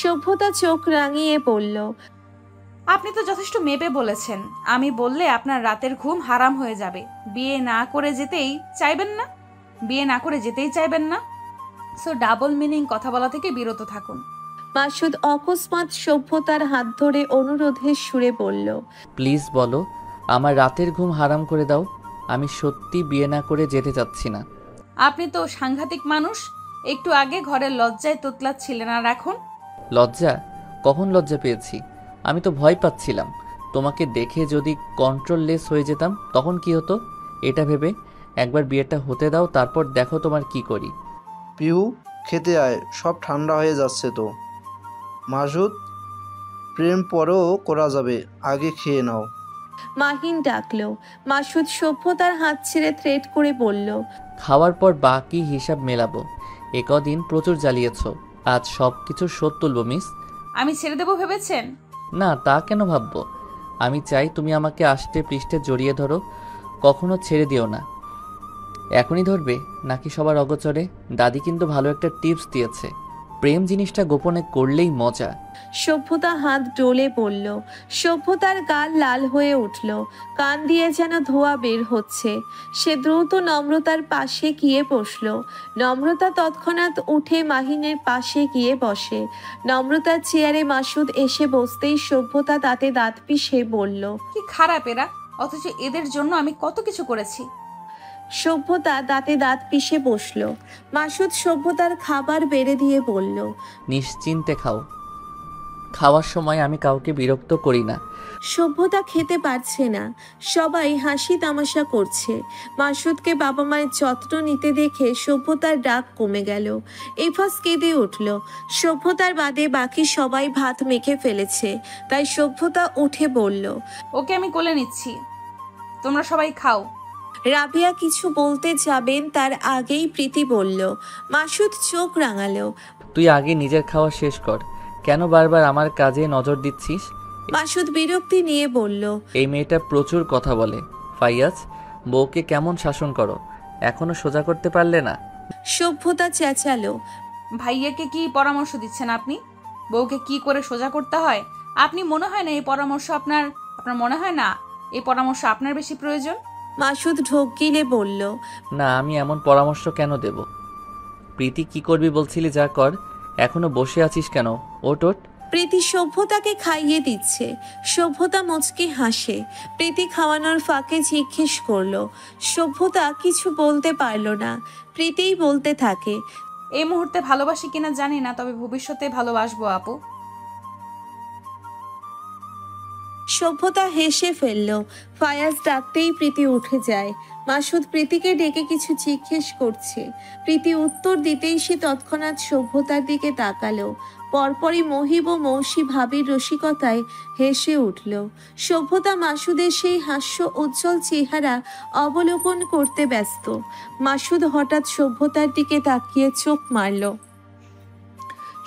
সভ্যতা চোখ রাঙিয়ে বলল, আপনি তো যথেষ্ট মেপে বলেছেন। আমি বললে আপনার রাতের ঘুম হারাম হয়ে যাবে। বিয়ে না করে যেতেই চাইবেন না। সো ডাবল মিনিং কথা বলা থেকে বিরত থাকুন। মাসুদ অকস্মাৎ সভ্যতার হাত ধরে অনুরোধের সুরে বলল, প্লিজ বলো, আমার রাতের ঘুম হারাম করে দাও। আমি সত্যি বিয়ে না করে যেতে চাচ্ছি না। আপনি তো সাংঘাতিক মানুষ। একটু আগে ঘরের লজ্জায় তোতলাচ্ছিলেন, আর এখন? লজ্জা? কখন লজ্জা পেয়েছি? আমি তো ভয় পাচ্ছিলাম। তোমাকে দেখে যদি কন্ট্রোললেস হয়ে যেতাম তখন কি হতো এটা ভেবে। একবার বিয়েটা হতে দাও, তারপর দেখো তোমার কি করি। পিউ, খেতে আয়, সব ঠান্ডা হয়ে যাচ্ছে তো। মাসুদ, প্রেম পরেও করা যাবে, আগে খেয়ে নাও। মাহিন ডাকলো। মাসুদ সভ্যতার হাত ছেড়ে থ্রেট করে বলল, খাওয়ার পর বাকি হিসাব মেলাবো। এ কদিন প্রচুর জ্বালিয়েছ, আজ সব কিছু শোধ তুলবো মিস। আমি ছেড়ে দেবো ভেবেছেন? না, তা কেন ভাববো। আমি চাই তুমি আমাকে আষ্টে পৃষ্ঠে জড়িয়ে ধরো, কখনো ছেড়ে দিও না। এখনই ধরবে নাকি সবার অগোচরে? দাদি কিন্তু ভালো একটা টিপস দিয়েছে, প্রেম জিনিসটা গোপনে করলেই মজা। সভ্যতা হাত ডোলে পড়ল। সভ্যতার গাল লাল হয়ে উঠল, কান দিয়ে যেন ধোঁয়া বের হচ্ছে। সে দ্রুত নম্রতার পাশে গিয়ে বসল। নম্রতা তৎক্ষণাৎ উঠে মাহিনের পাশে গিয়ে বসে। নম্রতার চেয়ারে মাসুদ এসে বসতেই সভ্যতা দাঁতে দাঁত পিষে বলল, কি খারাপ এরা, অথচ এদের জন্য আমি কত কিছু করেছি। সভ্যতা দাঁতে দাঁত পিষে বসলো। মাসুদ সভ্যতার খাবার বেড়ে দিয়ে বলল, নিশ্চিন্তে খাও, খাওয়ার সময় আমি কাউকে বিরক্ত করি না। সভ্যতা খেতে পারছে না, সবাই হাসি তামাশা করছে। মাসুদকে বাবা মায়ের যত্ন নিতে দেখে সভ্যতার ডাক কমে গেল। ইফাস কেঁদে উঠল। সভ্যতার বাদে বাকি সবাই ভাত মেখে ফেলেছে, তাই সভ্যতা উঠে বলল, ওকে আমি কোলে নিচ্ছি, তোমরা সবাই খাও। রাবিয়া কিছু বলতে যাবেন তার আগেই প্রীতি বলল। মাসুদ চোখ রাঙালো। তুই আগে নিজের খাওয়া শেষ কর, কেন বারবার আমার কাজে নজর দিচ্ছিস? মাসুদ বিরক্তি নিয়ে বলল, এই মেয়েটা প্রচুর কথা বলে। ফাইয়াজ, বউকে কেমন শাসন করো, এখনো সোজা করতে পারলে না? সভ্যতা চেঁচালো, ভাইয়াকে কি পরামর্শ দিচ্ছেন আপনি? বউকে কি করে সোজা করতে হয়? আপনি মনে হয় না এই পরামর্শ আপনার মনে হয় না এই পরামর্শ আপনার বেশি প্রয়োজন? মাসুদ ঢোক গিলে বলল, না, আমি এমন পরামর্শ কেন দেব? প্রীতি কি করবি বলছিলি, যা কর। এখনো বসে আছিস কেন? ওট ওট। প্রীতি সভ্যতাকে খাইয়ে দিচ্ছে। সভ্যতা মুচকি হাসে। প্রীতি খাওয়ানোর ফাঁকে জিজ্ঞেস করলো। সভ্যতা কিছু বলতে পারলো না। প্রীতিই বলতে থাকে, এই মুহূর্তে ভালোবাসি কিনা জানি না, তবে ভবিষ্যতে ভালোবাসবো আপু। সভ্যতা হেসে ফেলল। ফায়াজ ডাকতেই প্রীতি উঠে যায়। মাসুদ প্রীতিকে ডেকে কিছু জিজ্ঞেস করছে। প্রীতি উত্তর দিতেই সে তৎক্ষণাৎ সভ্যতার দিকে তাকালো। পরপরই মহিব ও মৌসি ভাবির রসিকতায় হেসে উঠল। সভ্যতা মাসুদের সেই হাস্য উজ্জ্বল চেহারা অবলোকন করতে ব্যস্ত। মাসুদ হঠাৎ সভ্যতার দিকে তাকিয়ে চোখ মারল।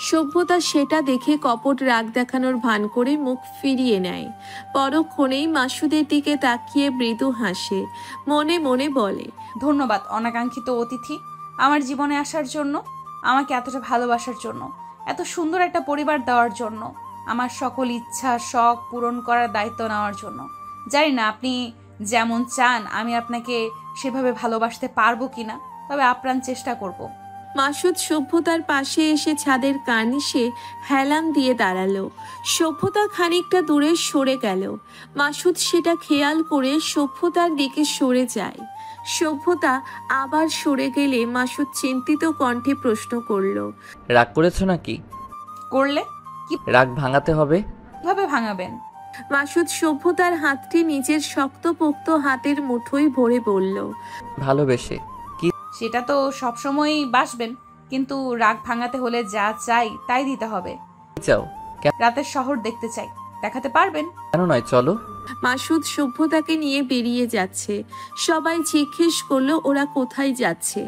সভ্যতা সেটা দেখে কপট রাগ দেখানোর ভান করে মুখ ফিরিয়ে নেয়। পরক্ষণেই মাসুদের দিকে তাকিয়ে মৃদু হাসে। মনে মনে বলে, ধন্যবাদ অনাকাঙ্ক্ষিত অতিথি, আমার জীবনে আসার জন্য, আমাকে এতটা ভালোবাসার জন্য, এত সুন্দর একটা পরিবার দেওয়ার জন্য, আমার সকল ইচ্ছা শখ পূরণ করার দায়িত্ব নেওয়ার জন্য। জানি না আপনি যেমন চান আমি আপনাকে সেভাবে ভালোবাসতে পারবো কিনা, তবে আপ্রাণ চেষ্টা করব। মাসুদ সভ্যতার পাশে এসে ছাদের কার্নিশে হেলান দিয়ে দাঁড়ালো। সভ্যতা খানিকটা দূরে সরে গেল। মাসুদ সেটা খেয়াল করে সভ্যতার দিকে সরে যায়। সভ্যতা আবার সরে গেলে মাসুদ চিন্তিত কণ্ঠে প্রশ্ন করলো, রাগ করেছো নাকি? করলে কি রাগ ভাঙাতে হবে। কিভাবে ভাঙাবেন? মাসুদ সভ্যতার হাতটি নিজের শক্তপোক্ত হাতের মুঠোয় ভরে বলল, ভালোবেসে। সেটা তো সবসময়ই বাসবেন, কিন্তু রাগ ভাঙাতে হলে যা চাই তাই দিতে হবে। চাও? রাতের শহর দেখতে চাই, দেখাতে পারবেন? কেন নয়, চলো। মাসুদ সভ্যতাকে নিয়ে বেরিয়ে যাচ্ছে। সবাই জিজ্ঞেস করলো ওরা কোথায় যাচ্ছে।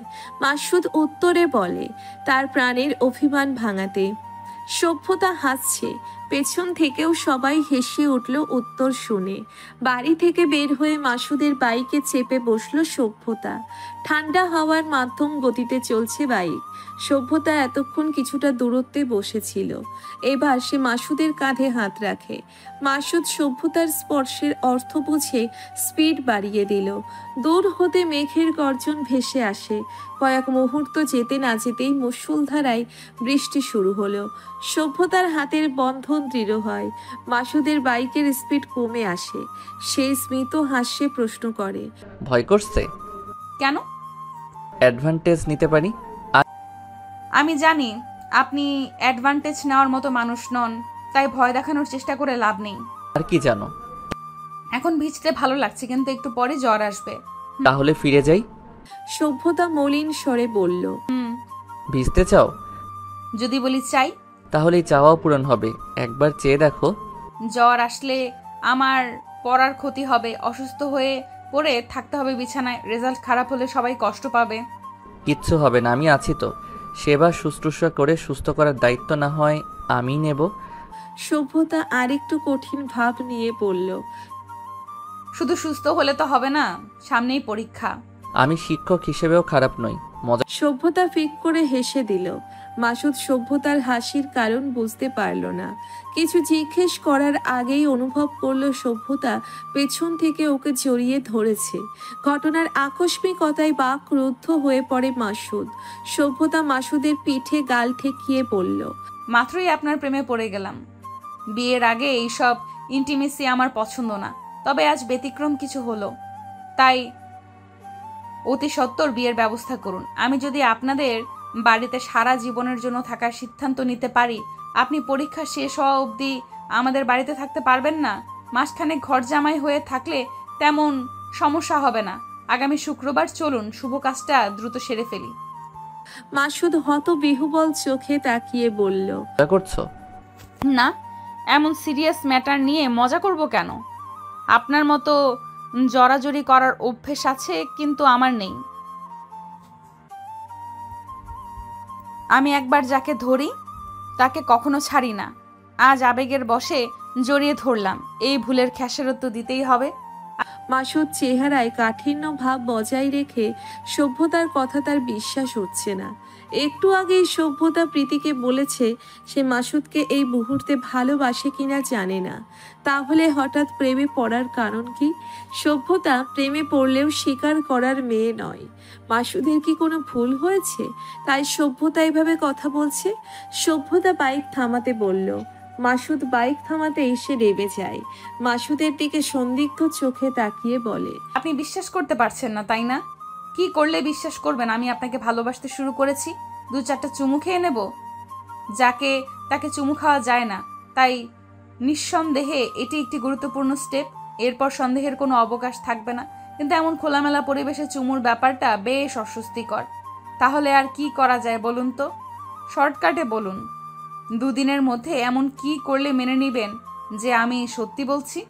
মাসুদ উত্তরে বলে, তার প্রাণের অভিমান ভাঙাতে। সভ্যতা হাসছে। পেছন থেকেও সবাই হেসে উঠল উত্তর শুনে। বাড়ি থেকে বের হয়ে মাসুদের বাইকে চেপে বসলো সভ্যতা। ঠান্ডা হাওয়ার মাধ্যম গতিতে চলছে বাইক। সভ্যতা এতক্ষণ কিছুটা দূরত্বে বসেছিল। এবার সে মাসুদের কাঁধে হাত রাখে। মাসুদ সভ্যতার স্পর্শের অর্থ বুঝে স্পিড বাড়িয়ে দিল। দূর হতে মেঘের গর্জন ভেসে আসে। কয়েক মুহূর্ত যেতে না যেতেই মুষলধারায় বৃষ্টি শুরু হলো। সভ্যতার হাতের বন্ধন দৃঢ় হয়। মাসুদের বাইকের স্পিড কমে আসে। সে স্মিত হাস্যে প্রশ্ন করে, ভয় করছে? কেন? অ্যাডভান্টেজ নিতে পারি। আমি জানি আপনি অ্যাডভান্টেজ নেওয়ার মতো মানুষ নন, তাই ভয় দেখানোর চেষ্টা করে লাভ নেই। আর কি জানো? এখন ভিজতে ভালো লাগছে, কিন্তু একটু পরে জ্বর আসবে। তাহলে ফিরে যাই। সভ্যতা মলিন স্বরে বলল, ভিজতে চাও? যদি বলি চাই, তাহলে চাওয়াও পূরণ হবে। একবার চেয়ে দেখো। জ্বর আসলে আমার পড়ার ক্ষতি হবে, অসুস্থ হয়ে পড়ে থাকতে হবে বিছানায়, রেজাল্ট খারাপ হলে সবাই কষ্ট পাবে। কিচ্ছু হবে না, আমি আছি তো। সেবা শুশ্রূষা করে সুস্থ করার দায়িত্ব না হয় আমি নেব। সভ্যতা আরেকটু কঠিন ভাব নিয়ে বলল, শুধু সুস্থ হলে তো হবে না, সামনেই পরীক্ষা। আমি শিক্ষক হিসেবেও খারাপ নই। মজা। সভ্যতা ফিক করে হেসে দিল। মাসুদ সভ্যতার হাসির কারণ বুঝতে পারল না। কিছু জিজ্ঞেস করার আগেই অনুভব করলো সভ্যতা পেছন থেকে ওকে জড়িয়ে ধরেছে। ঘটনার আকস্মিকতায় বাকরুদ্ধ হয়ে পড়ে মাসুদ। সভ্যতা মাসুদের পিঠে গাল ঠেকিয়ে বলল, মাত্রই আপনার প্রেমে পড়ে গেলাম। বিয়ের আগে এইসব ইন্টিমেসি আমার পছন্দ না, তবে আজ ব্যতিক্রম কিছু হলো, তাই অতি সত্বর বিয়ের ব্যবস্থা করুন। আমি যদি আপনাদের বাড়িতে সারা জীবনের জন্য থাকার সিদ্ধান্ত নিতে পারি, আপনি পরীক্ষা শেষ হওয়া অবধি আমাদের বাড়িতে থাকতে পারবেন না। মাসখানেক ঘর জামাই হয়ে থাকলে তেমন সমস্যা হবে না। আগামী শুক্রবার চলুন, শুভ কাজটা দ্রুত সেরে ফেলি। মাসুদ হতবিহ্বল চোখে তাকিয়ে বলল, মজা করছো? না, এমন সিরিয়াস ম্যাটার নিয়ে মজা করব কেন? আপনার মতো জড়াজড়ি করার অভ্যেস আছে, কিন্তু আমার নেই। আমি একবার যাকে ধরি তাকে কখনো ছাড়ি না। আজ আবেগের বশে জড়িয়ে ধরলাম, এই ভুলের খেসারত তো দিতেই হবে। মাসুদ চেহারায় কাঠিন্য ভাব বজায় রেখে সভ্যতার কথা তার বিশ্বাস হচ্ছে না। একটু আগেই সভ্যতা প্রীতিকে বলেছে সে মাসুদকে এই মুহূর্তে ভালোবাসে কিনা জানে না, তাহলে হঠাৎ প্রেমে পড়ার কারণ কি? সভ্যতা প্রেমে পড়লেও স্বীকার করার মেয়ে নয়। মাসুদের কি কোনো ভুল হয়েছে তাই সভ্যতা এভাবে কথা বলছে? সভ্যতা বাইক থামাতে বলল। মাসুদ বাইক থামাতে এসে রেবে যায়। মাসুদের দিকে সন্দিগ্ধ চোখে তাকিয়ে বলে, আপনি বিশ্বাস করতে পারছেন না তাই না? কি করলে বিশ্বাস করবেন আমি আপনাকে ভালোবাসতে শুরু করেছি? 2-4টা চুমু খেয়ে নেব? যাকে তাকে চুমু খাওয়া যায় না, তাই নিঃসন্দেহে এটি একটি গুরুত্বপূর্ণ স্টেপ। এরপর সন্দেহের কোনো অবকাশ থাকবে না। কিন্তু এমন খোলামেলা পরিবেশে চুমুর ব্যাপারটা বেশ অস্বস্তিকর। তাহলে আর কি করা যায় বলুন তো? শর্টকাটে বলুন, 2 দিনের মধ্যে এমন কি করলে মেনে নেবেন যে আমি সত্যি বলছি?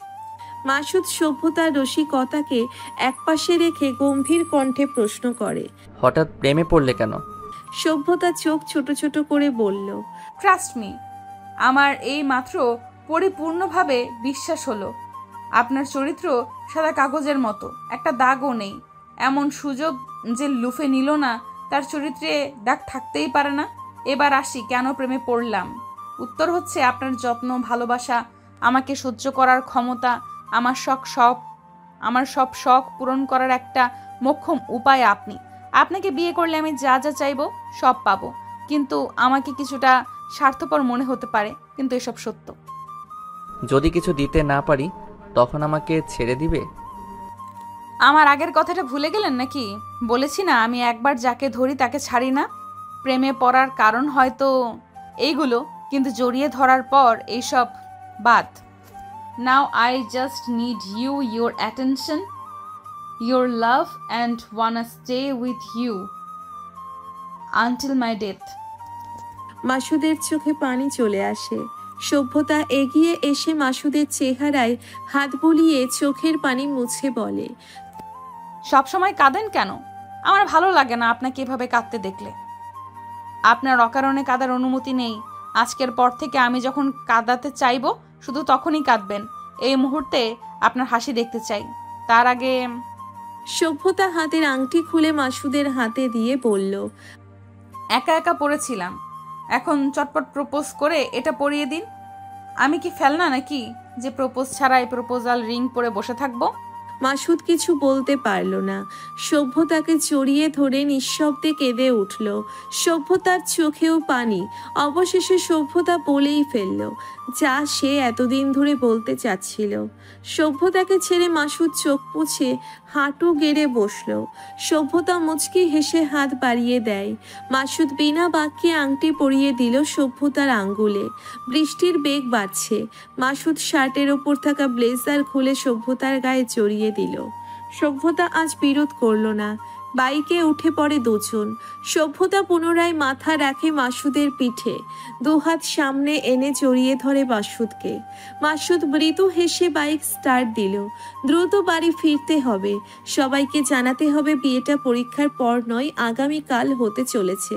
মাসুদ সভ্যতার রসিকতাকে একপাশে রেখে গম্ভীর কণ্ঠে প্রশ্ন করে। হঠাৎ প্রেমে পড়লে কেন? সভ্যতা চোখ ছোট ছোট করে বলল, ট্রাস্ট মি, আমার এই মাত্র পরিপূর্ণভাবে বিশ্বাস হলো। আপনার চরিত্র সাদা কাগজের মতো, একটা দাগও নেই। এমন সুযোগ যে লুফে নিল না, তার চরিত্রে দাগ থাকতেই পারে না। এবার আসি কেন প্রেমে পড়লাম। উত্তর হচ্ছে আপনার যত্ন, ভালোবাসা, আমাকে সহ্য করার ক্ষমতা, আমার সব শখ পূরণ করার একটা মোক্ষম উপায় আপনি। আপনাকে বিয়ে করলে আমি যা যা চাইবো সব পাবো। কিন্তু আমাকে কিছুটা স্বার্থপর মনে হতে পারে, কিন্তু এসব সত্য। যদি কিছু দিতে না পারি তখন আমাকে ছেড়ে দিবে? আমার আগের কথাটা ভুলে গেলেন নাকি? বলেছি না আমি একবার যাকে ধরি তাকে ছাড়ি না। প্রেমে পড়ার কারণ হয়তো এইগুলো, কিন্তু জড়িয়ে ধরার পর এইসব বাদ। Now I just need you, your attention, your love and ওয়ানা stay with you until my death. মাসুদের চোখে পানি চলে আসে। সভ্যতা এগিয়ে এসে মাসুদের চেহারায় হাত বুলিয়ে চোখের পানি মুছে বলে, সবসময় কাঁদেন কেন? আমার ভালো লাগে না আপনাকে এভাবে কাঁদতে দেখলে। আপনার অকারণে কাঁদার অনুমতি নেই। আজকের পর থেকে আমি যখন কাঁদাতে চাইবো শুধু তখনই কাঁদবেন। এই মুহূর্তে আপনার হাসি দেখতে চাই। তার আগে সভ্যতা হাতের আংটি খুলে মাসুদের হাতে দিয়ে বলল, একা একা পড়েছিলাম, এখন চটপট প্রপোজ করে এটা পরিয়ে দিন। আমি কি ফেলনা নাকি যে প্রপোজ ছাড়াই প্রপোজাল রিং পরে বসে থাকবো? মাসুদ কিছু বলতে পারল না। সভ্যতাকে জড়িয়ে ধরে নিঃশব্দে কেঁদে উঠল। সভ্যতার চোখেও পানি। অবশেষে সভ্যতা বলেই ফেলল যা সে এতদিন ধরে বলতে চাচ্ছিল। সভ্যতাকে ছেড়ে মাসুদ চোখ মুছে হাঁটু গেড়ে বসল। সভ্যতা মুচকি হেসে হাত বাড়িয়ে দেয়। মাসুদ বিনা বাক্যে আংটি পরিয়ে দিল সভ্যতার আঙ্গুলে। বৃষ্টির বেগ বাড়ছে। মাসুদ শার্টের ওপর থাকা ব্লেজার খুলে সভ্যতার গায়ে জড়িয়ে দিল। সভ্যতা আজ বিরোধ করল না। বাইকে উঠে পড়ে দুজন। সভ্যতা পুনরায় মাথা রাখে মাসুদের পিঠে, দুহাত সামনে এনে জড়িয়ে ধরে মাসুদকে। মাসুদ মৃদু হেসে বাইক স্টার্ট দিল। দ্রুত বাড়ি ফিরতে হবে। সবাইকে জানাতে হবে বিয়েটা পরীক্ষার পর নয়, আগামীকাল হতে চলেছে।